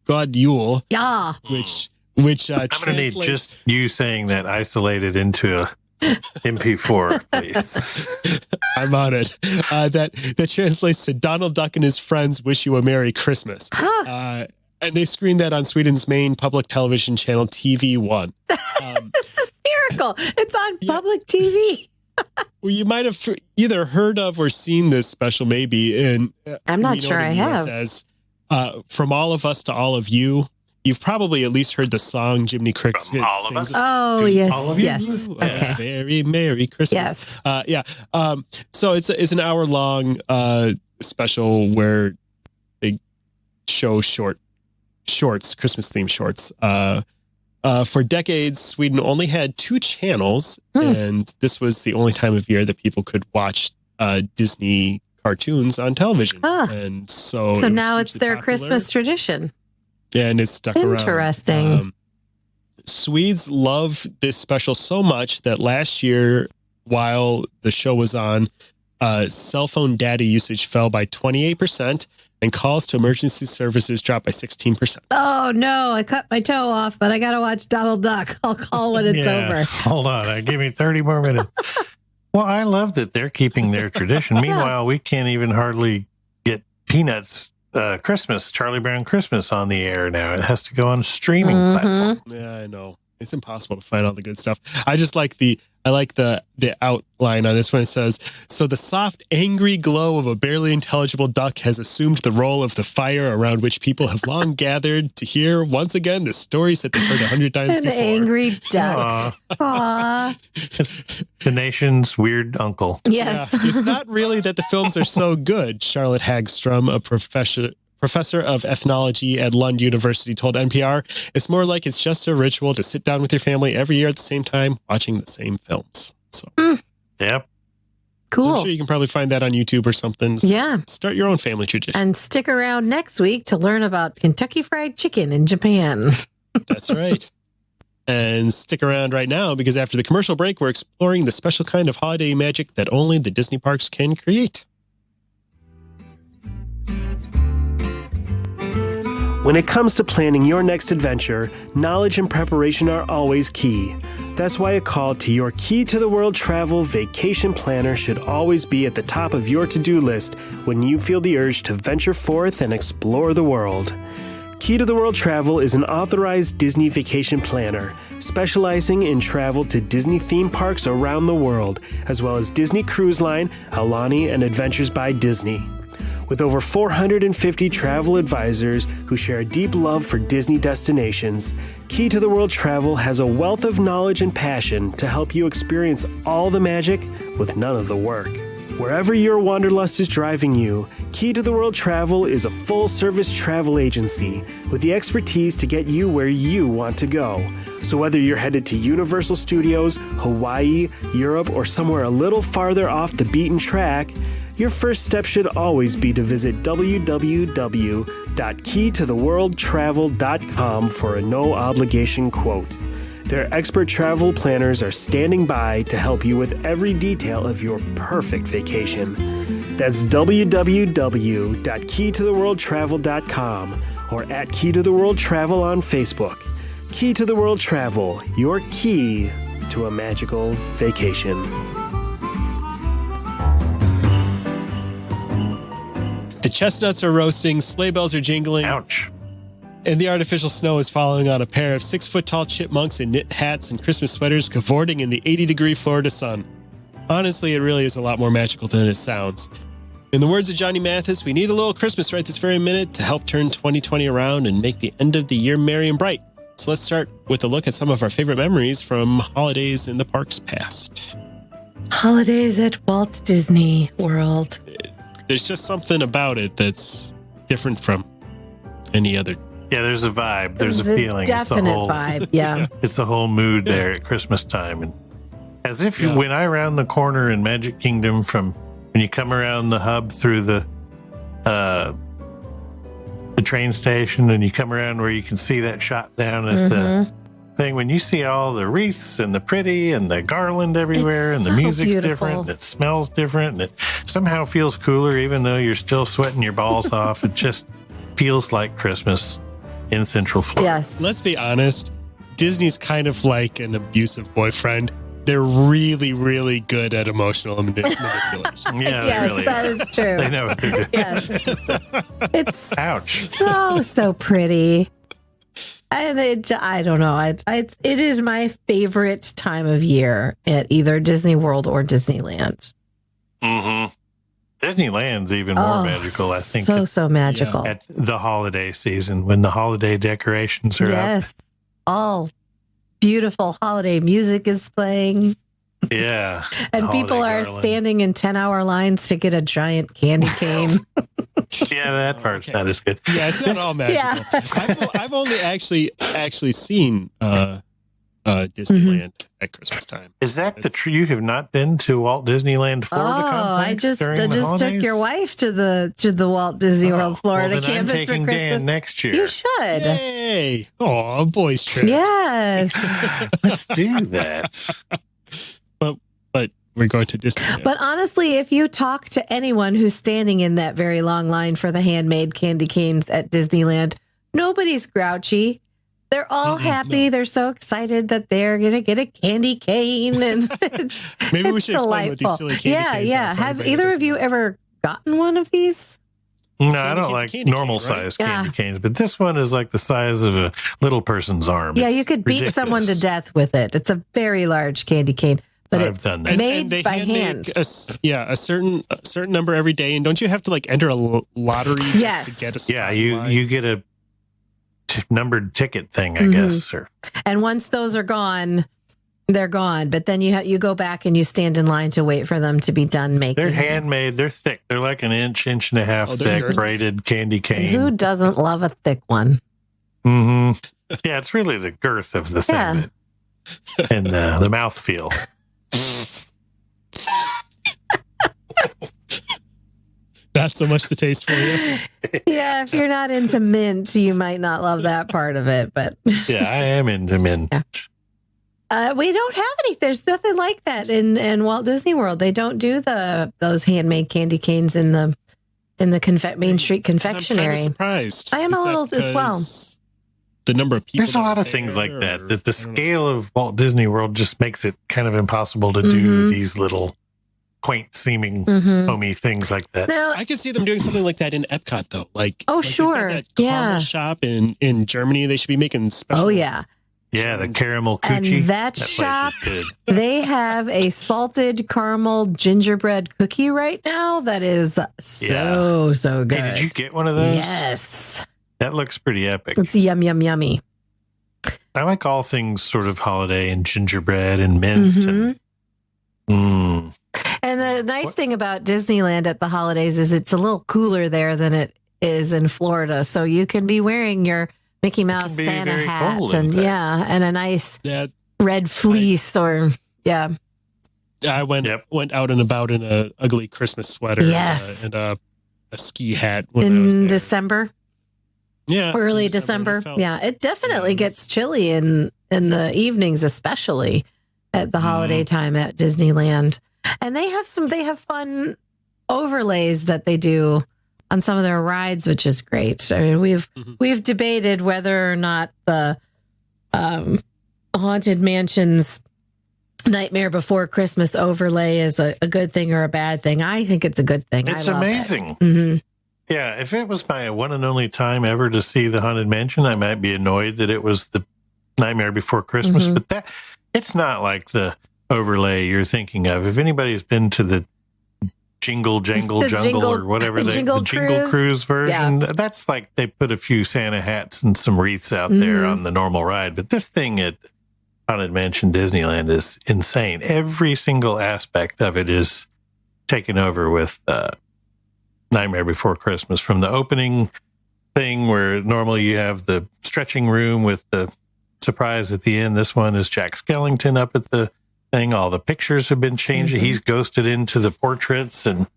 God jul. Yeah. Which I'm going to need just you saying that isolated into a MP4, please. I'm on it. That translates to Donald Duck and his friends wish you a Merry Christmas. Huh. And they screened that on Sweden's main public television channel, TV1. It's hysterical. It's on public TV. Well, you might have either heard of or seen this special, maybe. And I'm not sure I have. It says, from all of us to all of you. You've probably at least heard the song Jiminy Cricket sings. All of us. Oh, yes, yes. Okay. Very Merry Christmas. Yes. So it's an hour-long special where they show shorts, Christmas-themed shorts. For decades, Sweden only had 2 channels, and this was the only time of year that people could watch Disney cartoons on television. And so now it's their popular. Christmas tradition. Yeah, and it's stuck around. Interesting. Swedes love this special so much that last year, while the show was on, cell phone data usage fell by 28% and calls to emergency services dropped by 16%. Oh, no, I cut my toe off, but I got to watch Donald Duck. I'll call when it's over. Hold on. Give me 30 more minutes. Well, I love that they're keeping their tradition. Meanwhile, we can't even hardly get Peanuts Christmas, Charlie Brown Christmas on the air now. It has to go on a streaming platform. Yeah, I know. It's impossible to find all the good stuff. I just like the outline on this one. It says, so the soft, angry glow of a barely intelligible duck has assumed the role of the fire around which people have long gathered to hear once again the stories that they've heard 100 times An before. angry duck. Aww. It's the nation's weird uncle. Yes. Yeah, it's not really that the films are so good. Charlotte Hagstrom, a professor of ethnology at Lund University, told NPR, it's more like it's just a ritual to sit down with your family every year at the same time, watching the same films. So, Yep. Cool. I'm sure you can probably find that on YouTube or something. So Yeah. start your own family tradition. And stick around next week to learn about Kentucky Fried Chicken in Japan. That's right. And stick around right now because after the commercial break, we're exploring the special kind of holiday magic that only the Disney parks can create. When it comes to planning your next adventure, knowledge and preparation are always key. That's why a call to your Key to the World Travel Vacation Planner should always be at the top of your to-do list when you feel the urge to venture forth and explore the world. Key to the World Travel is an authorized Disney vacation planner, specializing in travel to Disney theme parks around the world, as well as Disney Cruise Line, Aulani, and Adventures by Disney. With over 450 travel advisors who share a deep love for Disney destinations, Key to the World Travel has a wealth of knowledge and passion to help you experience all the magic with none of the work. Wherever your wanderlust is driving you, Key to the World Travel is a full-service travel agency with the expertise to get you where you want to go. So whether you're headed to Universal Studios, Hawaii, Europe, or somewhere a little farther off the beaten track, your first step should always be to visit www.keytotheworldtravel.com for a no-obligation quote. Their expert travel planners are standing by to help you with every detail of your perfect vacation. That's www.keytotheworldtravel.com or at Key to the World Travel on Facebook. Key to the World Travel, your key to a magical vacation. The chestnuts are roasting, sleigh bells are jingling. Ouch. And the artificial snow is falling on a pair of 6-foot-tall chipmunks in knit hats and Christmas sweaters cavorting in the 80-degree Florida sun. Honestly, it really is a lot more magical than it sounds. In the words of Johnny Mathis, we need a little Christmas right this very minute to help turn 2020 around and make the end of the year merry and bright. So let's start with a look at some of our favorite memories from holidays in the parks past. Holidays at Walt Disney World. There's just something about it that's different from any other. Yeah, there's a vibe. There's a feeling. Definite it's a whole vibe. Yeah. It's a whole mood there at Christmas time. And as if when I round the corner in Magic Kingdom from when you come around the hub through the train station and you come around where you can see that shot down at the thing, when you see all the wreaths and the pretty and the garland everywhere and the music's different and it smells different and it somehow feels cooler even though you're still sweating your balls off. It just feels like Christmas in Central Florida. Yes. Let's be honest. Disney's kind of like an abusive boyfriend. They're really, really good at emotional manipulation. Yeah, Yes, really that are. is true. They know what they're doing. Yes. It's Ouch. so pretty. And I don't know. It is my favorite time of year at either Disney World or Disneyland. Mm-hmm. Disneyland's even more magical, I think. So magical. At the holiday season when the holiday decorations are up. Yes. All beautiful holiday music is playing. Yeah. And holiday people are garland. standing in 10-hour lines to get a giant candy cane. Yeah, that part's not as good. Yeah, it's not all magical. Yeah. I've only actually seen Disneyland at Christmas time. Is that the true? You have not been to Walt Disneyland Florida complex? I just during the took holidays? your wife to the Walt Disney World Florida well, then campus I'm taking for Christmas. Dan next year. You should. Yay! Oh, boys trip. Yes. Let's do that. But we're going to Disneyland. But honestly, if you talk to anyone who's standing in that very long line for the handmade candy canes at Disneyland, nobody's grouchy. They're all happy. No. They're so excited that they're going to get a candy cane. And maybe we should explain what these silly candy canes are. Yeah. Have either of you ever gotten one of these? No, I don't like normal size candy canes, but this one is like the size of a little person's arm. Yeah, you could beat someone to death with it. It's a very large candy cane, but it's made by hand. A certain number every day. And don't you have to like enter a lottery just to get a spot? Yeah, you get a numbered ticket thing, I guess. And once those are gone, they're gone. But then you go back and you stand in line to wait for them to be done making. They're handmade. They're thick. They're like an inch and a half thick braided candy cane. Who doesn't love a thick one? Mm-hmm. Yeah, it's really the girth of the thing and the mouthfeel. Not so much the taste for you. Yeah, if you're not into mint, you might not love that part of it. But yeah, I am into mint. Yeah. We don't have any. There's nothing like that in Walt Disney World. They don't do those handmade candy canes in the Main Street confectionery. I'm surprised. I am a little as well. The number of people. There's a lot of things like that. That the scale of Walt Disney World just makes it kind of impossible to do these little quaint seeming homey things like that. Now, I could see them doing something like that in Epcot though. Sure. That caramel shop in Germany. They should be making special. Oh yeah. Yeah, the caramel coochie. And that shop, they have a salted caramel gingerbread cookie right now that is so good. Hey, did you get one of those? Yes. That looks pretty epic. It's yummy. I like all things sort of holiday and gingerbread and mint. And the nice thing about Disneyland at the holidays is it's a little cooler there than it is in Florida. So you can be wearing your Mickey Mouse Santa hat and a nice red fleece I went out and about in a ugly Christmas sweater and a ski hat when I was there. December. Yeah. Early December. It definitely gets chilly in the evenings, especially at the holiday time at Disneyland. And they have fun overlays that they do on some of their rides, which is great. I mean, we've debated whether or not the Haunted Mansion's Nightmare Before Christmas overlay is a good thing or a bad thing. I think it's a good thing. It's amazing. Yeah, if it was my one and only time ever to see the Haunted Mansion, I might be annoyed that it was the Nightmare Before Christmas, but it's not like the overlay you're thinking of. If anybody's been to the Jingle or whatever the Jingle Cruise version, that's like they put a few Santa hats and some wreaths out there on the normal ride. But this thing at Haunted Mansion Disneyland is insane. Every single aspect of it is taken over with Nightmare Before Christmas, from the opening thing where normally you have the stretching room with the surprise at the end. This one is Jack Skellington up at the thing. All the pictures have been changed. He's ghosted into the portraits, and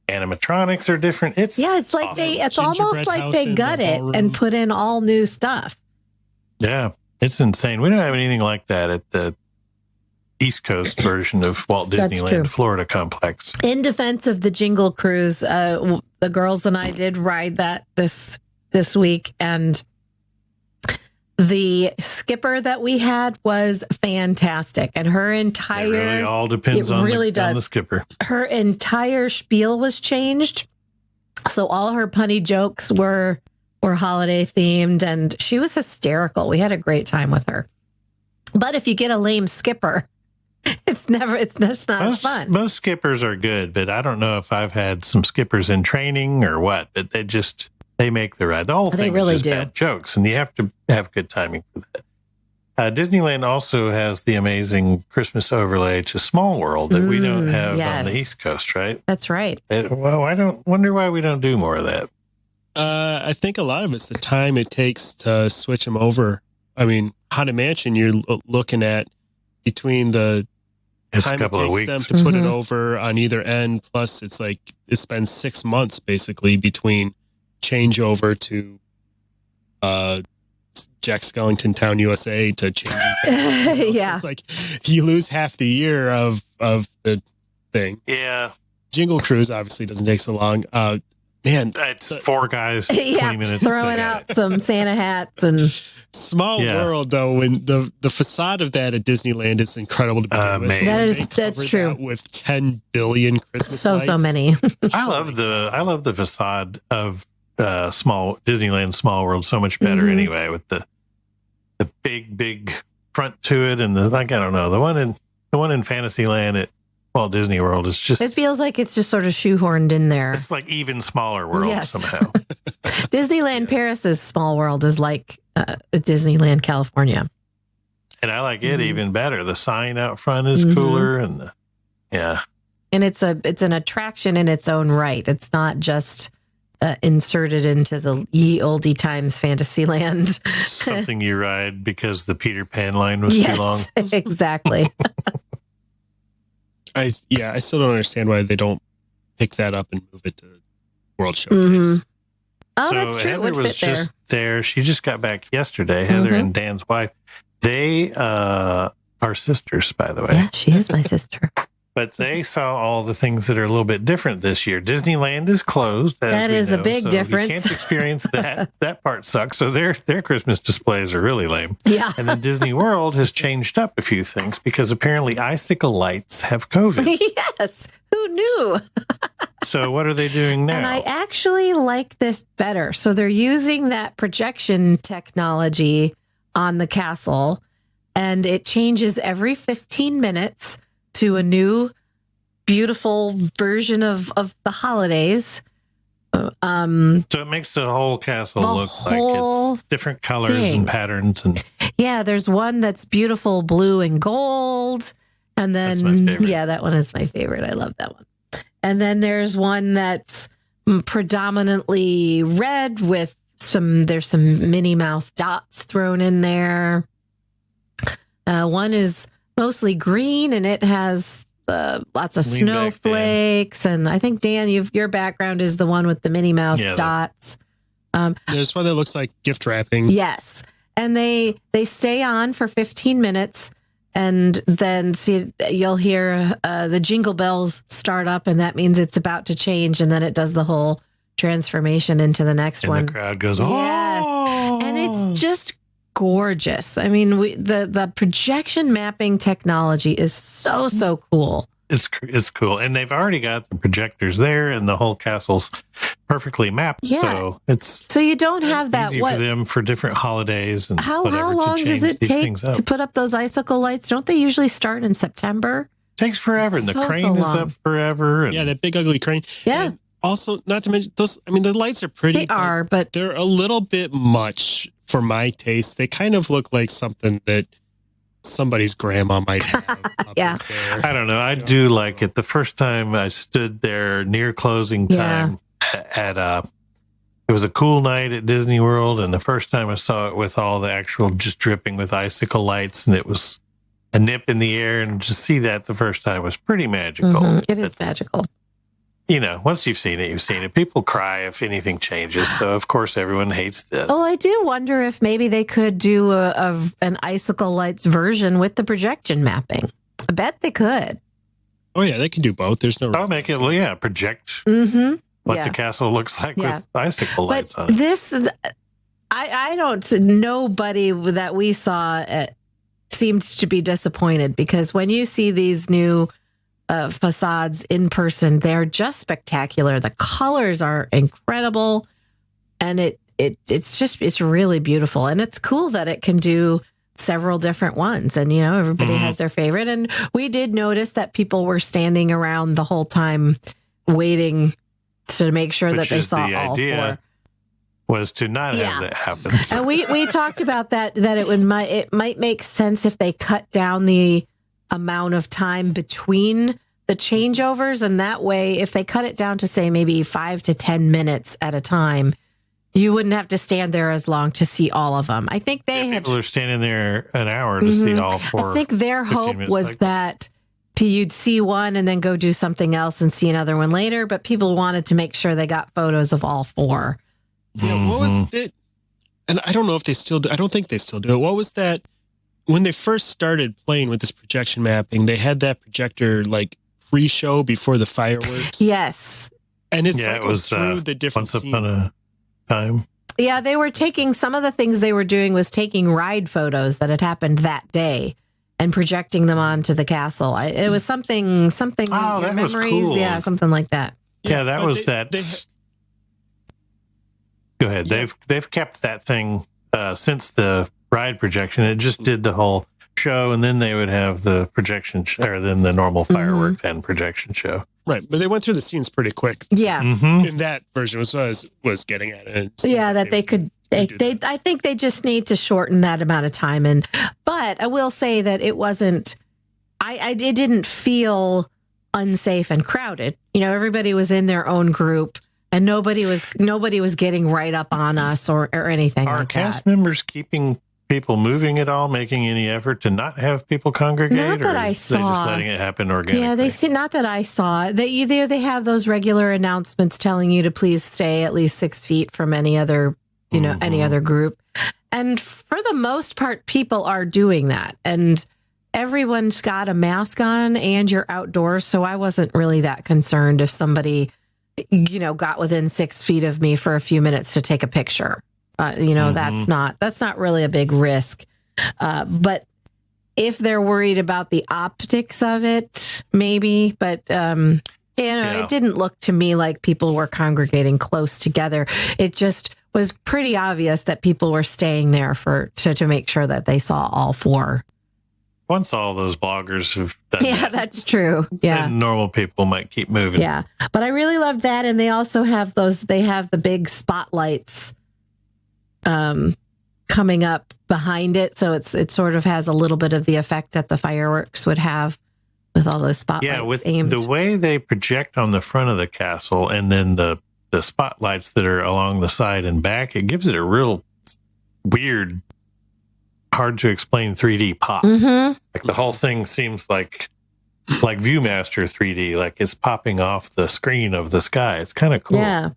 animatronics are different. It's like awesome. it's almost like they gut it and put in all new stuff. Yeah, it's insane. We don't have anything like that at the East Coast version of Walt Disneyland Florida complex. In defense of the Jingle Cruise, the girls and I did ride that this week, and the skipper that we had was fantastic, and her entire it really all depends on the skipper. Her entire spiel was changed, so all her punny jokes were holiday themed, and she was hysterical. We had a great time with her. But if you get a lame skipper, it's just not fun. Most skippers are good, but I don't know if I've had some skippers in training or what, but they make the ride. The whole thing is just bad jokes, and you have to have good timing for that. Disneyland also has the amazing Christmas overlay to Small World that we don't have on the East Coast, right? That's right. I wonder why we don't do more of that. I think a lot of it's the time it takes to switch them over. I mean, Haunted Mansion, you're looking at between the It's a time it couple of takes them weeks. to put it over on either end. Plus, it's like it spends 6 months basically between changeover to Jack Skellington Town, USA to changing. Yeah. So it's like you lose half the year of the thing. Yeah. Jingle Cruise obviously doesn't take so long. Man, It's 4 guys, 20 Yeah, minutes. throwing out some Santa hats and Small Yeah. World though, when the facade of that at Disneyland is incredible to begin with. Amazing. That's They true. covered that with 10 billion Christmas so lights. many. I love the facade of Disneyland Small World so much better anyway, with the big front to it, and I don't know, the one in Fantasyland at Walt Disney World is just It feels like it's just sort of shoehorned in there. it's like even smaller world Yes. somehow. Disneyland Paris's Small World is like Disneyland California. And I like it even better. The sign out front is cooler, and And it's an attraction in its own right. It's not just inserted into the ye oldie times Fantasyland. something you ride because the Peter Pan line was too long. Exactly. I still don't understand why they don't pick that up and move it to World Showcase. Oh, So that's true. It Heather would was fit there. just there. She just got back yesterday. Heather and Dan's wife. They are sisters, by the way. Yeah, she is my sister. But they saw all the things that are a little bit different this year. Disneyland is closed. as That we is a know, big so difference. You can't experience that. That part sucks. So their Christmas displays are really lame. Yeah. And then Disney World has changed up a few things because apparently icicle lights have COVID. Yes. Who knew? So what are they doing now? And I actually like this better. So they're using that projection technology on the castle, and it changes every 15 minutes to a new, beautiful version of the holidays. So it makes the whole castle The look whole like it's different colors thing. and patterns. And Yeah, there's one that's beautiful blue and gold. And then, That's my favorite. yeah, that one is my favorite. I love that one. And then there's one that's predominantly red with there's some Minnie Mouse dots thrown in there. One is mostly green and it has lots of Lean back, Dan. snowflakes. And I think, Dan, your background is the one with the Minnie Mouse dots. There's one that looks like gift wrapping. Yes. And they stay on for 15 minutes. And then you'll hear the jingle bells start up, and that means it's about to change. And then it does the whole transformation into the next one. the crowd goes, oh! Yes. And it's just gorgeous. I mean, the projection mapping technology is so cool. It's cool. And they've already got the projectors there, and the whole castle's perfectly mapped. Yeah. So it's So you don't have that. easy for them for different holidays and How whatever long to does change it these take things up. to put up those icicle lights? Don't they usually start in September? Takes forever, and the So crane is long. up forever. And Yeah, that big ugly crane. Yeah. And also, not to mention those. I mean, the lights are pretty. They are, but they're a little bit much for my taste. They kind of look like something that somebody's grandma might have. up Yeah. there. I don't know. I do like it. The first time I stood there near closing time at it was a cool night at Disney World, and the first time I saw it with all the actual just dripping with icicle lights, and it was a nip in the air, and to see that the first time was pretty magical. it is magical. You know, once you've seen it, you've seen it. People cry if anything changes, so of course everyone hates this. Well, I do wonder if maybe they could do an icicle lights version with the projection mapping. I bet they could. Oh yeah, they can do both. There's no. I'll make it, project what the castle looks like with icicle lights But on it. this, I don't. Nobody that we saw seemed to be disappointed, because when you see these new facades in person, they're just spectacular. The colors are incredible, and it's really beautiful, and it's cool that it can do several different ones, and everybody has their favorite. And we did notice that people were standing around the whole time waiting to make sure that they saw the all idea four. was to not have that happen. And we talked about that it might make sense if they cut down the amount of time between the changeovers, and that way, if they cut it down to say maybe 5 to 10 minutes at a time, You wouldn't have to stand there as long to see all of them. I think they had people are standing there an hour to see all four. I think their hope was that you'd see one and then go do something else and see another one later. But people wanted to make sure they got photos of all four. Yeah, what was it? And I don't know if they still do. I don't think they still do it. What was that? When they first started playing with this projection mapping, they had that projector like pre-show before the fireworks. Yes. And it was through the different Once Upon a Time. Yeah, they were taking, some of the things they were doing was taking ride photos that had happened that day and projecting them onto the castle. It was something. Oh, that was cool. Yeah, something like that. Yeah, that was that. Go ahead. They've kept that thing since the ride projection. It just did the whole show, and then they would have the projection, or then the normal fireworks and projection show. Right, but they went through the scenes pretty quick. Yeah, in that version was getting at it. Yeah, that they could. I think they just need to shorten that amount of time. But I will say that it wasn't. It didn't feel unsafe and crowded. You know, everybody was in their own group, and nobody was getting right up on us or anything. Are like cast that. members keeping people moving at all, making any effort to not have people congregate? Not that I saw. They just letting it happen organically? Yeah, not that I saw. They have those regular announcements telling you to please stay at least 6 feet from any other, any other group. And for the most part, people are doing that. And everyone's got a mask on and you're outdoors. So I wasn't really that concerned if somebody, got within 6 feet of me for a few minutes to take a picture. That's not really a big risk. But if they're worried about the optics of it, maybe. But, it didn't look to me like people were congregating close together. It just was pretty obvious that people were staying there to make sure that they saw all four. Once all those bloggers have done that, that's true. Yeah. then normal people might keep moving. Yeah. But I really loved that. And they also have the big spotlights coming up behind it, so it sort of has a little bit of the effect that the fireworks would have with all those spotlights. Yeah, with aimed. the way they project on the front of the castle, and then the spotlights that are along the side and back, it gives it a real weird, hard to explain 3D pop. Like the whole thing seems like Viewmaster 3D, like it's popping off the screen of the sky. It's kind of cool. Yeah,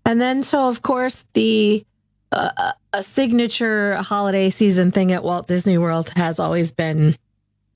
and then so of course the. A signature holiday season thing at Walt Disney World has always been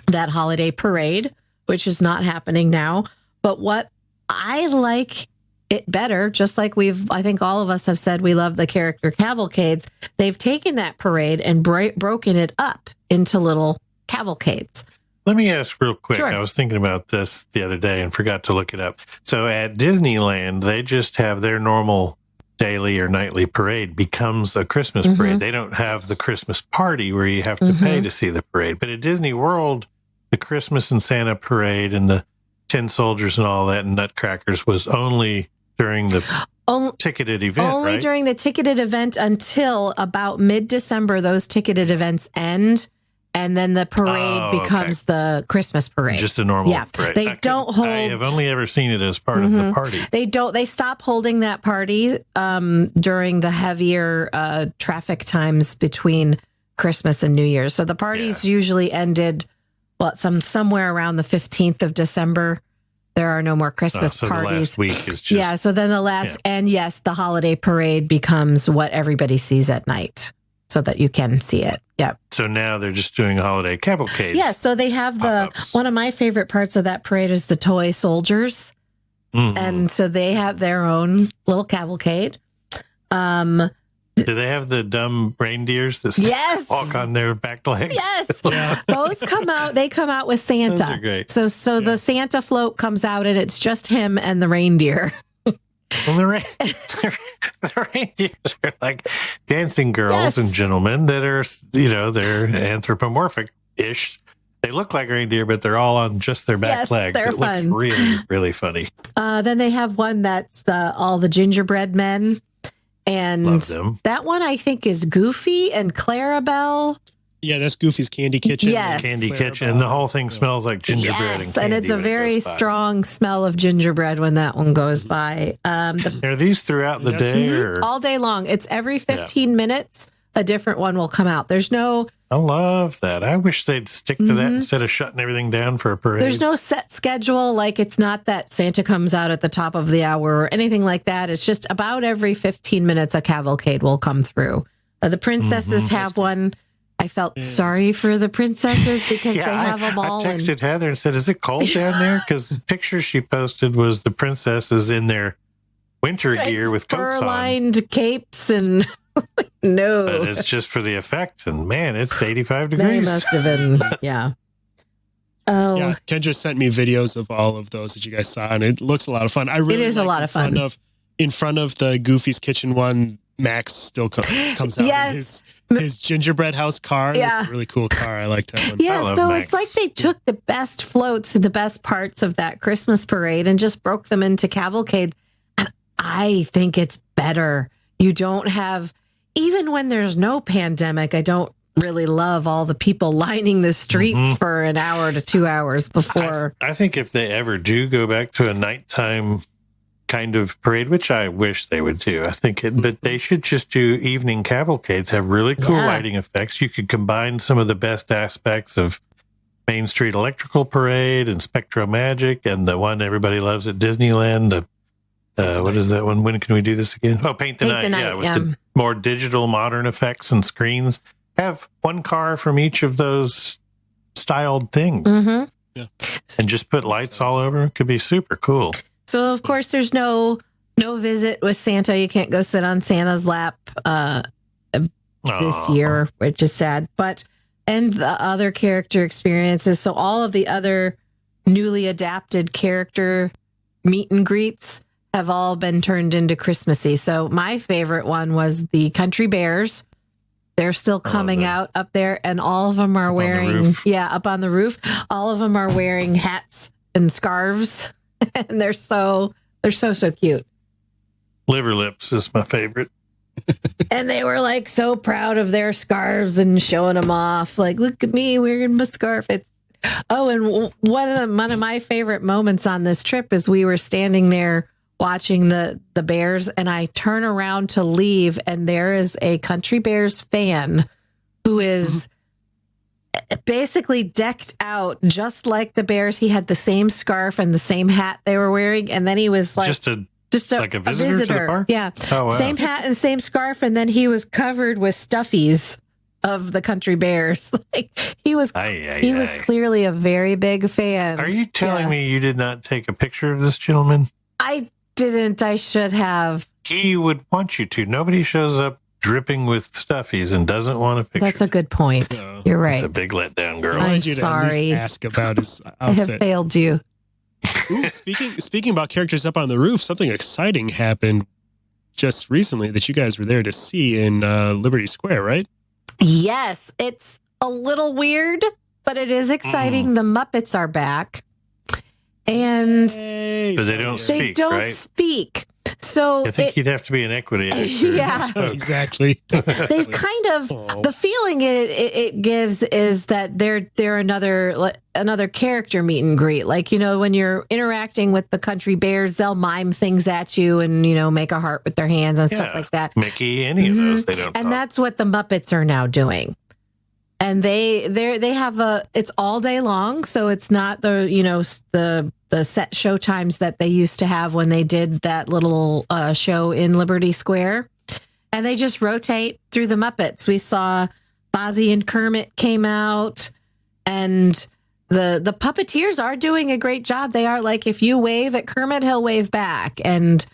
that holiday parade, which is not happening now. But what I like it better, just like I think all of us have said we love the character cavalcades, they've taken that parade and broken it up into little cavalcades. Let me ask real quick. Sure. I was thinking about this the other day and forgot to look it up. So at Disneyland, they just have their normal daily or nightly parade becomes a Christmas parade. They don't have the Christmas party where you have to pay to see the parade. But at Disney World, the Christmas and Santa parade and the Tin Soldiers and all that and Nutcrackers was only during the ticketed event, only right? during the ticketed event until about mid-December. Those ticketed events end. And then the parade becomes the Christmas parade. Just a normal parade. They don't hold. I have only ever seen it as part of the party. They stop holding that party during the heavier traffic times between Christmas and New Year's. So the parties usually ended somewhere around the 15th of December. There are no more Christmas so parties. The last week is just so then the last and yes, the holiday parade becomes what everybody sees at night, so that you can see it. Yep. So now they're just doing holiday cavalcades. Yeah, so they have one of my favorite parts of that parade is the toy soldiers. And so they have their own little cavalcade. Do they have the dumb reindeers that walk on their back legs? Yes. Those come out. They come out with Santa. Those are great. So the Santa float comes out and it's just him and the reindeer. Well, the reindeers are like dancing girls and gentlemen that are, they're anthropomorphic-ish. They look like reindeer, but they're all on just their back legs. They're fun. Looks really, really funny. Then they have one that's all the gingerbread men. And Love them. That one I think is Goofy and Clarabelle. Yeah, that's Goofy's Candy Kitchen. Yes. Candy Flare Kitchen, about- and the whole thing smells like gingerbread and Yes, candy. and it's a when it very goes by. strong smell of gingerbread when that one goes by. Are these throughout the Yes. day, or All day long. It's every 15 minutes, a different one will come out. There's no I love that. I wish they'd stick to that instead of shutting everything down for a parade. There's no set schedule. Like, it's not that Santa comes out at the top of the hour or anything like that. It's just about every 15 minutes, a cavalcade will come through. The princesses have one. I felt sorry for the princesses because they have them all. I texted Heather and said, "Is it cold down there?" Because the picture she posted was the princesses in their winter gear with coats on. fur-lined capes and no. But it's just for the effect. And man, it's 85 They degrees. must have been, yeah. Oh, Yeah, Kendra sent me videos of all of those that you guys saw, and it looks a lot of fun. I really It is a like lot of fun. In front of the Goofy's Kitchen one, Max still comes out Yes. in his gingerbread house car. Yeah. It's a really cool car. I like that one. I yeah. love So Max. it's like they took the best floats, the best parts of that Christmas parade and just broke them into cavalcades. And I think it's better. You don't have, even when there's no pandemic, I don't really love all the people lining the streets for an hour to 2 hours before. I think if they ever do go back to a nighttime kind of parade, which I wish they would do, but they should just do evening cavalcades, have really cool Yeah. lighting effects. You could combine some of the best aspects of Main Street Electrical Parade and Spectro Magic and the one everybody loves at Disneyland. What is that one? When can we do this again? Oh, Paint the Night. Yeah, with the more digital modern effects and screens. Have one car from each of those styled things Yeah. and just put lights all over. It could be super cool. So of course there's no visit with Santa. You can't go sit on Santa's lap this Aw. year, which is sad. And the other character experiences. So all of the other newly adapted character meet and greets have all been turned into Christmassy. So my favorite one was the Country Bears. They're still coming out up there, and all of them are wearing, up on the roof. All of them are wearing hats and scarves, and they're so cute. Liver Lips is my favorite. And they were like so proud of their scarves and showing them off. Like, look at me wearing my scarf. And one of my favorite moments on this trip is we were standing there watching the Bears, and I turn around to leave, and there is a Country Bears fan who is basically decked out just like the Bears. He had the same scarf and the same hat they were wearing, and then he was like just like a visitor to the park? Yeah. Oh, wow. Same hat and same scarf, and then he was covered with stuffies of the Country Bears. Like, he was clearly a very big fan. Are you telling me you did not take a picture of this gentleman? I didn't. I should have. He would want you to. Nobody shows up dripping with stuffies and doesn't want a picture. That's a good point. You're right. It's a big letdown, girl. I I'm wanted you to at sorry. least ask about his I have outfit. failed you. Ooh, speaking about characters up on the roof, something exciting happened just recently that you guys were there to see in Liberty Square, right? Yes, it's a little weird, but it is exciting. The Muppets are back, and But they don't they speak, don't right? speak. So I think you'd have to be an equity actor. Yeah. Exactly. they've kind of the feeling it gives is that they're another character meet and greet. Like, you know, when you're interacting with the Country Bears, they'll mime things at you and, you know, make a heart with their hands and stuff like that. Mickey, any of those, they don't And talk. that's what the Muppets are now doing. And they have it's all day long, so it's not the set show times that they used to have when they did that little show in Liberty Square. And they just rotate through the Muppets. We saw Fozzie and Kermit came out, and the puppeteers are doing a great job. They are like, if you wave at Kermit, he'll wave back. And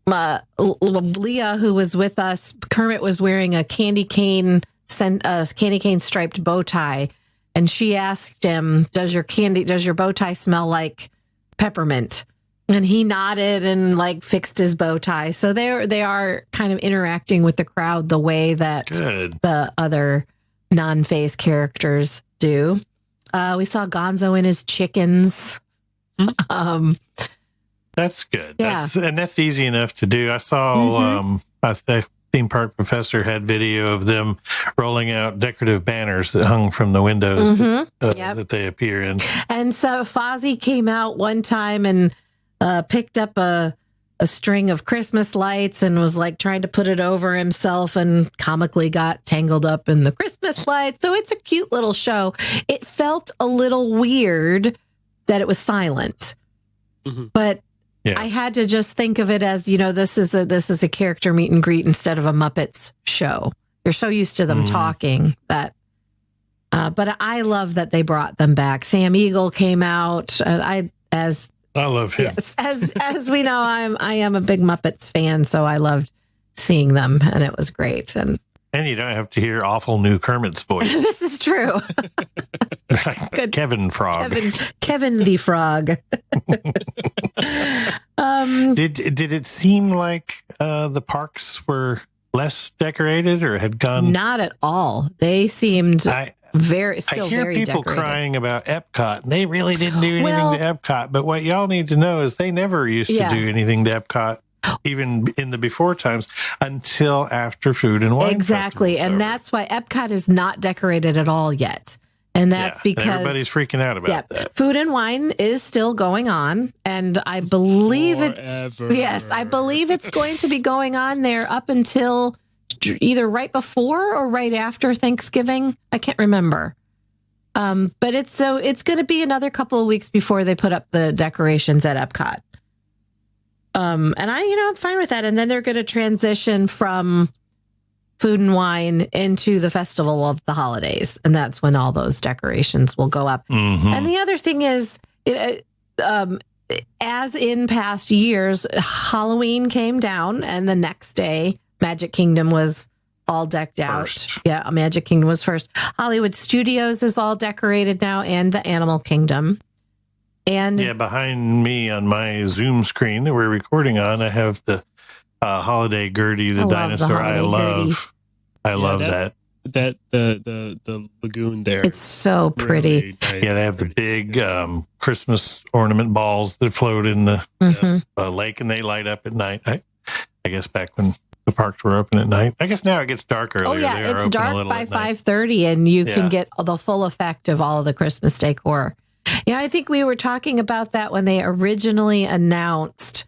Leah, who was with us, Kermit was wearing a candy cane striped bow tie, and she asked him, does your bow tie smell like peppermint? And he nodded and like fixed his bow tie. So they are kind of interacting with the crowd the way that the other non-face characters do. We saw Gonzo and his chickens. That's good. Yeah. That's easy enough to do. I saw, I theme park professor had video of them rolling out decorative banners that hung from the windows that they appear in. And so Fozzie came out one time and picked up a string of Christmas lights and was like trying to put it over himself and comically got tangled up in the Christmas lights. So it's a cute little show. It felt a little weird that it was silent, but I had to just think of it as, this is a character meet and greet instead of a Muppets show. You're so used to them talking that, but I love that they brought them back. Sam Eagle came out. I love him. Yes, as we know, I am a big Muppets fan, so I loved seeing them, and it was great. And you don't have to hear awful new Kermit's voice. This is true. Kevin Frog. Kevin the Frog. Did it seem like the parks were less decorated or had gone? Not at all. They seemed very I hear people decorated. crying about Epcot, and they really didn't do anything to Epcot. But what y'all need to know is they never used to do anything to Epcot, even in the before times, until after Food and Wine. Exactly, and that's why Epcot is not decorated at all yet. And that's because everybody's freaking out about that. Food and Wine is still going on, and I believe I believe it's going to be going on there up until either right before or right after Thanksgiving. I can't remember. But it's going to be another couple of weeks before they put up the decorations at Epcot. And I'm fine with that. And then they're going to transition from Food and Wine into the Festival of the Holidays. And that's when all those decorations will go up. And the other thing is, as in past years, Halloween came down and the next day, Magic Kingdom was all decked out. Yeah, Magic Kingdom was first. Hollywood Studios is all decorated now, and the Animal Kingdom. And behind me on my Zoom screen that we're recording on, I have the Holiday Gertie, the dinosaur. I love that. The lagoon there. It's so pretty. Really nice. Yeah, they have the big Christmas ornament balls that float in the lake, and they light up at night. I guess back when the parks were open at night. I guess now it gets dark earlier. Oh yeah, it's dark by 5:30, and you can get the full effect of all of the Christmas decor. Yeah, I think we were talking about that when they originally announced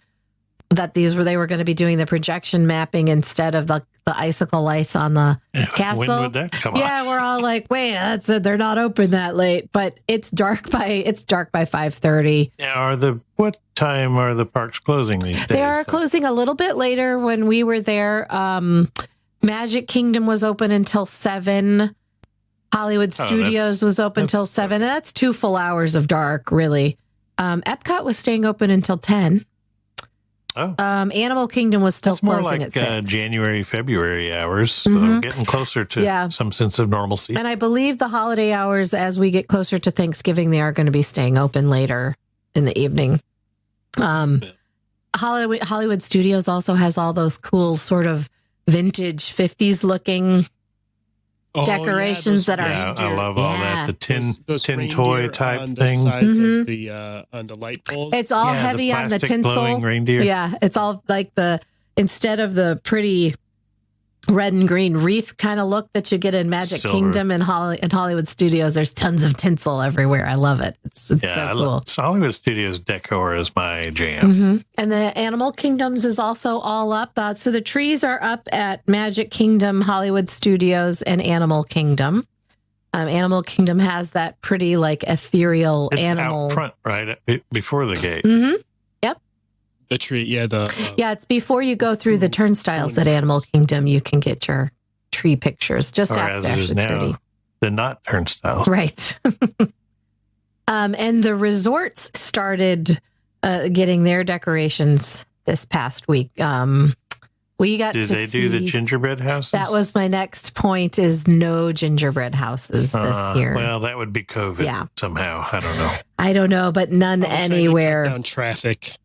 that they were going to be doing the projection mapping instead of the icicle lights on the castle. When would that come on? We're all like, wait, they're not open that late, but it's dark by 5:30. What time are the parks closing these days? They are closing a little bit later. When we were there, Magic Kingdom was open until 7. Hollywood Studios was open till 7. And that's 2 full hours of dark, really. Epcot was staying open until 10. Animal Kingdom was still closing at 6. January, February hours, so getting closer to some sense of normalcy. And I believe the holiday hours, as we get closer to Thanksgiving, they are going to be staying open later in the evening. Hollywood Studios also has all those cool sort of vintage 50s looking decorations that are. I love all that. The those tin toy type on things. The size of on the light poles. It's all heavy on the tinsel. Glowing reindeer. Yeah, it's all like instead of the pretty red and green wreath kind of look that you get in Magic Kingdom and Hollywood Studios. There's tons of tinsel everywhere. I love it. It's so cool. Hollywood Studios decor is my jam. And the Animal Kingdoms is also all up. So the trees are up at Magic Kingdom, Hollywood Studios, and Animal Kingdom. Animal Kingdom has that pretty like ethereal animal out front, right before the gate. Yep. The tree, it's before you go through the turnstiles at Animal Kingdom. You can get your tree pictures just after security. The not turnstiles, right? And the resorts started getting their decorations this past week. We got Did they do the gingerbread houses? That was my next point, is no gingerbread houses this year. Well, that would be COVID somehow. I don't know, but none anywhere. Cut down traffic.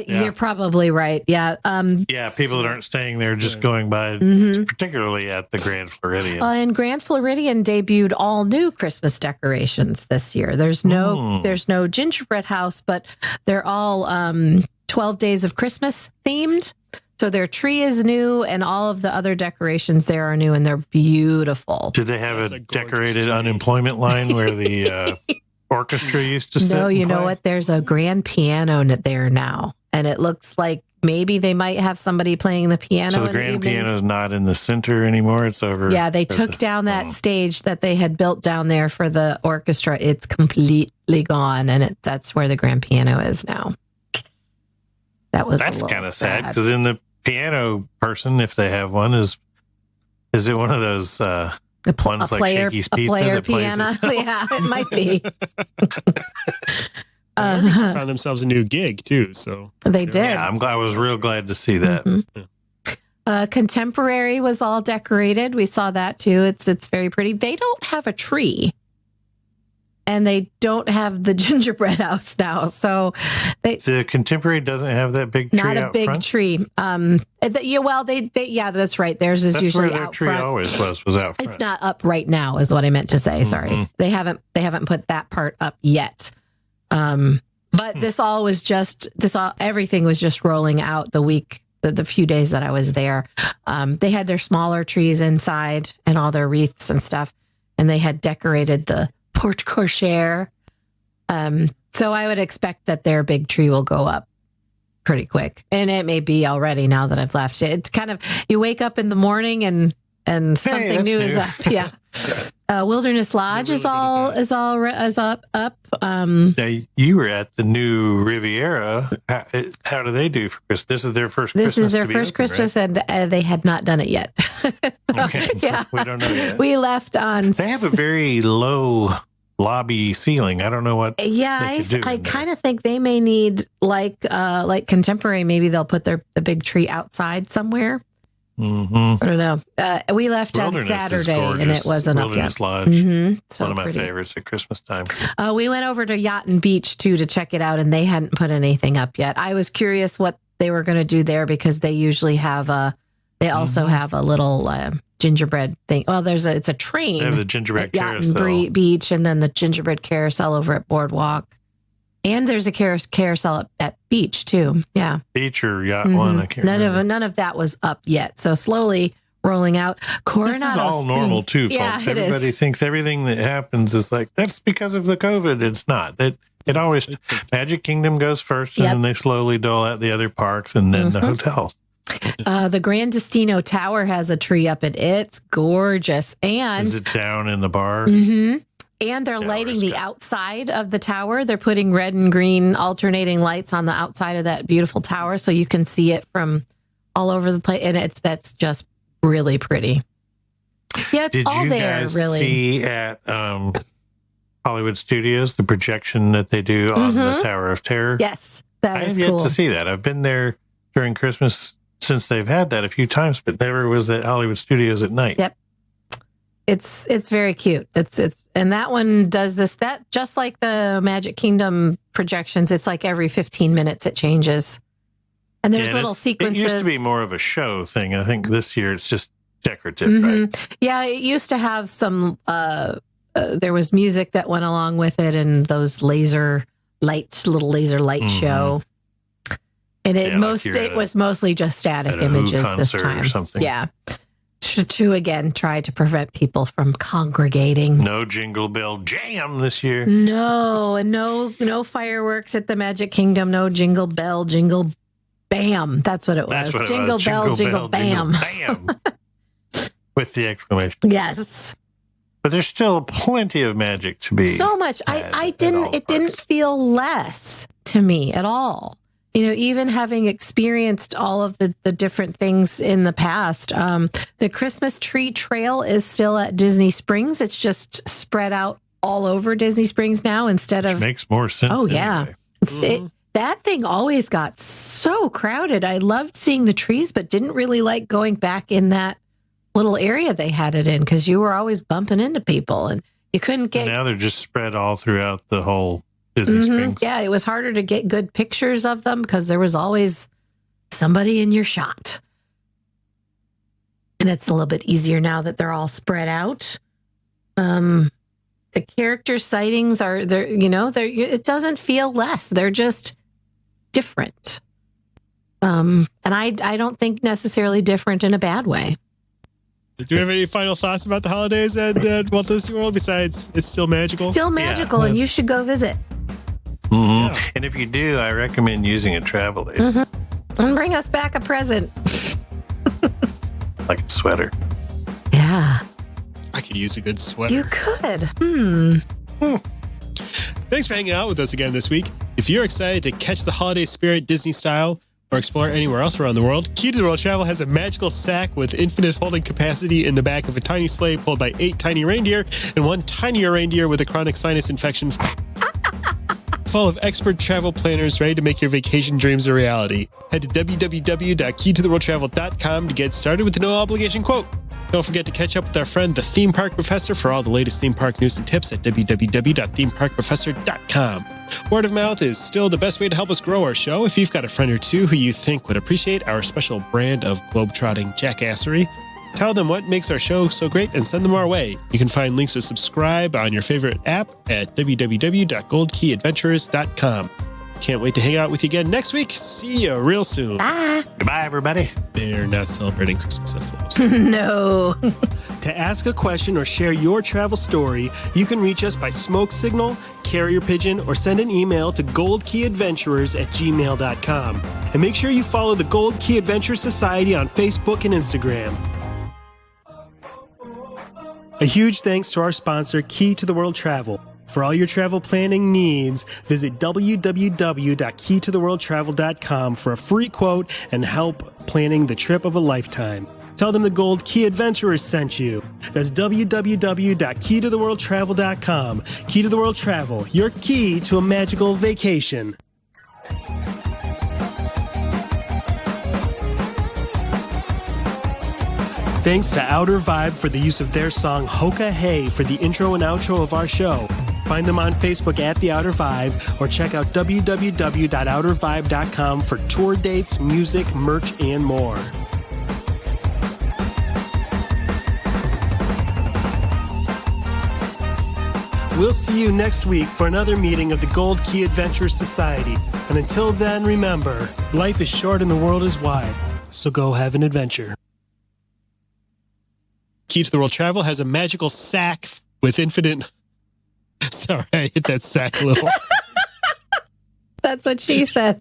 You're probably right. Yeah. People that aren't staying there just going by, particularly at the Grand Floridian. And Grand Floridian debuted all new Christmas decorations this year. There's no gingerbread house, but they're all 12 Days of Christmas themed. So their tree is new, and all of the other decorations there are new, and they're beautiful. Did they have That's a a gorgeous decorated tree. unemployment line where the orchestra used to sit? No, you and know play? what? There's a grand piano there now, and it looks like maybe they might have somebody playing the piano. So the in grand evenings. piano is not in the center anymore. It's over. Yeah, they took down that stage that they had built down there for the orchestra. It's completely gone, and that's where the grand piano is now. That's kind of sad because in the piano person, if they have one, is it one of those ones like Shakey's Pizza that plays piano? itself? Yeah, it might be. They found themselves a new gig too, so They did. Yeah, I was real glad to see that. Mm-hmm. Contemporary was all decorated. We saw that too. It's very pretty. They don't have a tree, and they don't have the gingerbread house now. So The Contemporary doesn't have that big tree not a out big front? tree. Yeah, that's right. Theirs is That's usually where their out tree front. always was out front. It's not up right now, is what I meant to say. Sorry, Mhm. they haven't put that part up yet. But everything was just rolling out the few days that I was there. They had their smaller trees inside and all their wreaths and stuff, and they had decorated the porte cochere. So I would expect that their big tree will go up pretty quick, and it may be already now that I've left. It's kind of, you wake up in the morning and something that's new is new. up. Yeah. Wilderness Lodge is up. Now, you were at the new Riviera. How do they do for Christmas? This is their first Christmas. This is their to be first open, Christmas, and they had not done it yet. So, Okay. yeah. We don't know yet. We left on. They have a very low lobby ceiling. I don't know what. Yeah, they could do I in there. kind of think they may need like Contemporary. Maybe they'll put the big tree outside somewhere. Mm-hmm. I don't know. We left on Wilderness Saturday, is gorgeous. and it wasn't Wilderness up yet. Lodge. Mm-hmm. So One of my pretty. favorites at Christmas time. We went over to Yacht and Beach too to check it out, and they hadn't put anything up yet. I was curious what they were going to do there because they usually have They also have a little gingerbread thing. Well, it's a train. They have the gingerbread at Yacht and carousel. Beach, and then the gingerbread carousel over at Boardwalk. And there's a carousel at Beach too. Yeah. Beach or Yacht One. I can't remember. None of that was up yet. So slowly rolling out. This is all normal too, Yeah, folks. it is. Everybody thinks everything that happens is like, that's because of the COVID. It's not. It always, Magic Kingdom goes first, and Yep. then they slowly dole out the other parks and then the hotels. The Grand Destino Tower has a tree up it. It's gorgeous. And Is it down in the bar? Mhm. And they're lighting Tower's the got- outside of the tower. They're putting red and green alternating lights on the outside of that beautiful tower, so you can see it from all over the place. And that's just really pretty. Yeah, it's Did all you there, guys really. see at Hollywood Studios the projection that they do on the Tower of Terror? Yes, I that have is yet cool. to see that. I've been there during Christmas since they've had that a few times, but never was at Hollywood Studios at night. Yep. It's very cute. It's and that one does that just like the Magic Kingdom projections. It's like every 15 minutes it changes. And there's Yeah, little sequences. It used to be more of a show thing. I think this year it's just decorative, right? Mhm. Yeah, it used to have some. There was music that went along with it, and those little laser light show. And Yeah, like you're it was mostly just static at a Who images this concert or time. something. Yeah, to again try to prevent people from congregating. No Jingle Bell Jam this year. No, and no fireworks at the Magic Kingdom. No Jingle Bell, Jingle Bam. That's what it was. That's what it Jingle was. Bell, Jingle Bam. Bam. With the exclamation. Yes. But there's still plenty of magic to be. So much. had I at didn't. all It didn't parks. feel less to me at all. Even having experienced all of the different things in the past, the Christmas tree trail is still at Disney Springs. It's just spread out all over Disney Springs now instead Which of. makes more sense. Oh, yeah. anyway. That thing always got so crowded. I loved seeing the trees, but didn't really like going back in that little area they had it in because you were always bumping into people and you couldn't get. Now they're just spread all throughout the whole Disney Springs. Yeah, it was harder to get good pictures of them because there was always somebody in your shot. And it's a little bit easier now that they're all spread out. The character sightings are there, it doesn't feel less. They're just different. And I don't think necessarily different in a bad way. Do you have any final thoughts about the holidays at Walt Disney World besides it's still magical? Still magical, and you should go visit. Mm-hmm. Yeah. And if you do, I recommend using a travel aid. Mm-hmm. And bring us back a present. Like a sweater. Yeah. I could use a good sweater. You could. Thanks for hanging out with us again this week. If you're excited to catch the holiday spirit Disney style or explore anywhere else around the world, Key to the World Travel has a magical sack with infinite holding capacity in the back of a tiny sleigh pulled by 8 tiny reindeer and 1 tinier reindeer with a chronic sinus infection. Full of expert travel planners ready to make your vacation dreams a reality. Head to www.keytotheworldtravel.com to get started with the no obligation quote. Don't forget to catch up with our friend, the Theme Park Professor, for all the latest theme park news and tips at www.themeparkprofessor.com. Word of mouth is still the best way to help us grow our show. If you've got a friend or two who you think would appreciate our special brand of globetrotting jackassery, tell them what makes our show so great and send them our way. You can find links to subscribe on your favorite app at www.goldkeyadventurers.com. Can't wait to hang out with you again next week. See you real soon. Bye. Goodbye, everybody. They're not celebrating Christmas at Flo's. No. To ask a question or share your travel story, you can reach us by smoke signal, carrier pigeon, or send an email to goldkeyadventurers@gmail.com. And make sure you follow the Gold Key Adventure Society on Facebook and Instagram. A huge thanks to our sponsor, Key to the World Travel. For all your travel planning needs, visit www.keytotheworldtravel.com for a free quote and help planning the trip of a lifetime. Tell them the Gold Key Adventurers sent you. That's www.keytotheworldtravel.com. Key to the World Travel, your key to a magical vacation. Thanks to Outer Vibe for the use of their song Hoka Hey for the intro and outro of our show. Find them on Facebook at The Outer Vibe or check out www.outervibe.com for tour dates, music, merch, and more. We'll see you next week for another meeting of the Gold Key Adventure Society. And until then, remember, life is short and the world is wide. So go have an adventure. Key to the World Travel has a magical sack with infinite... Sorry, I hit that sack a little. That's what she said.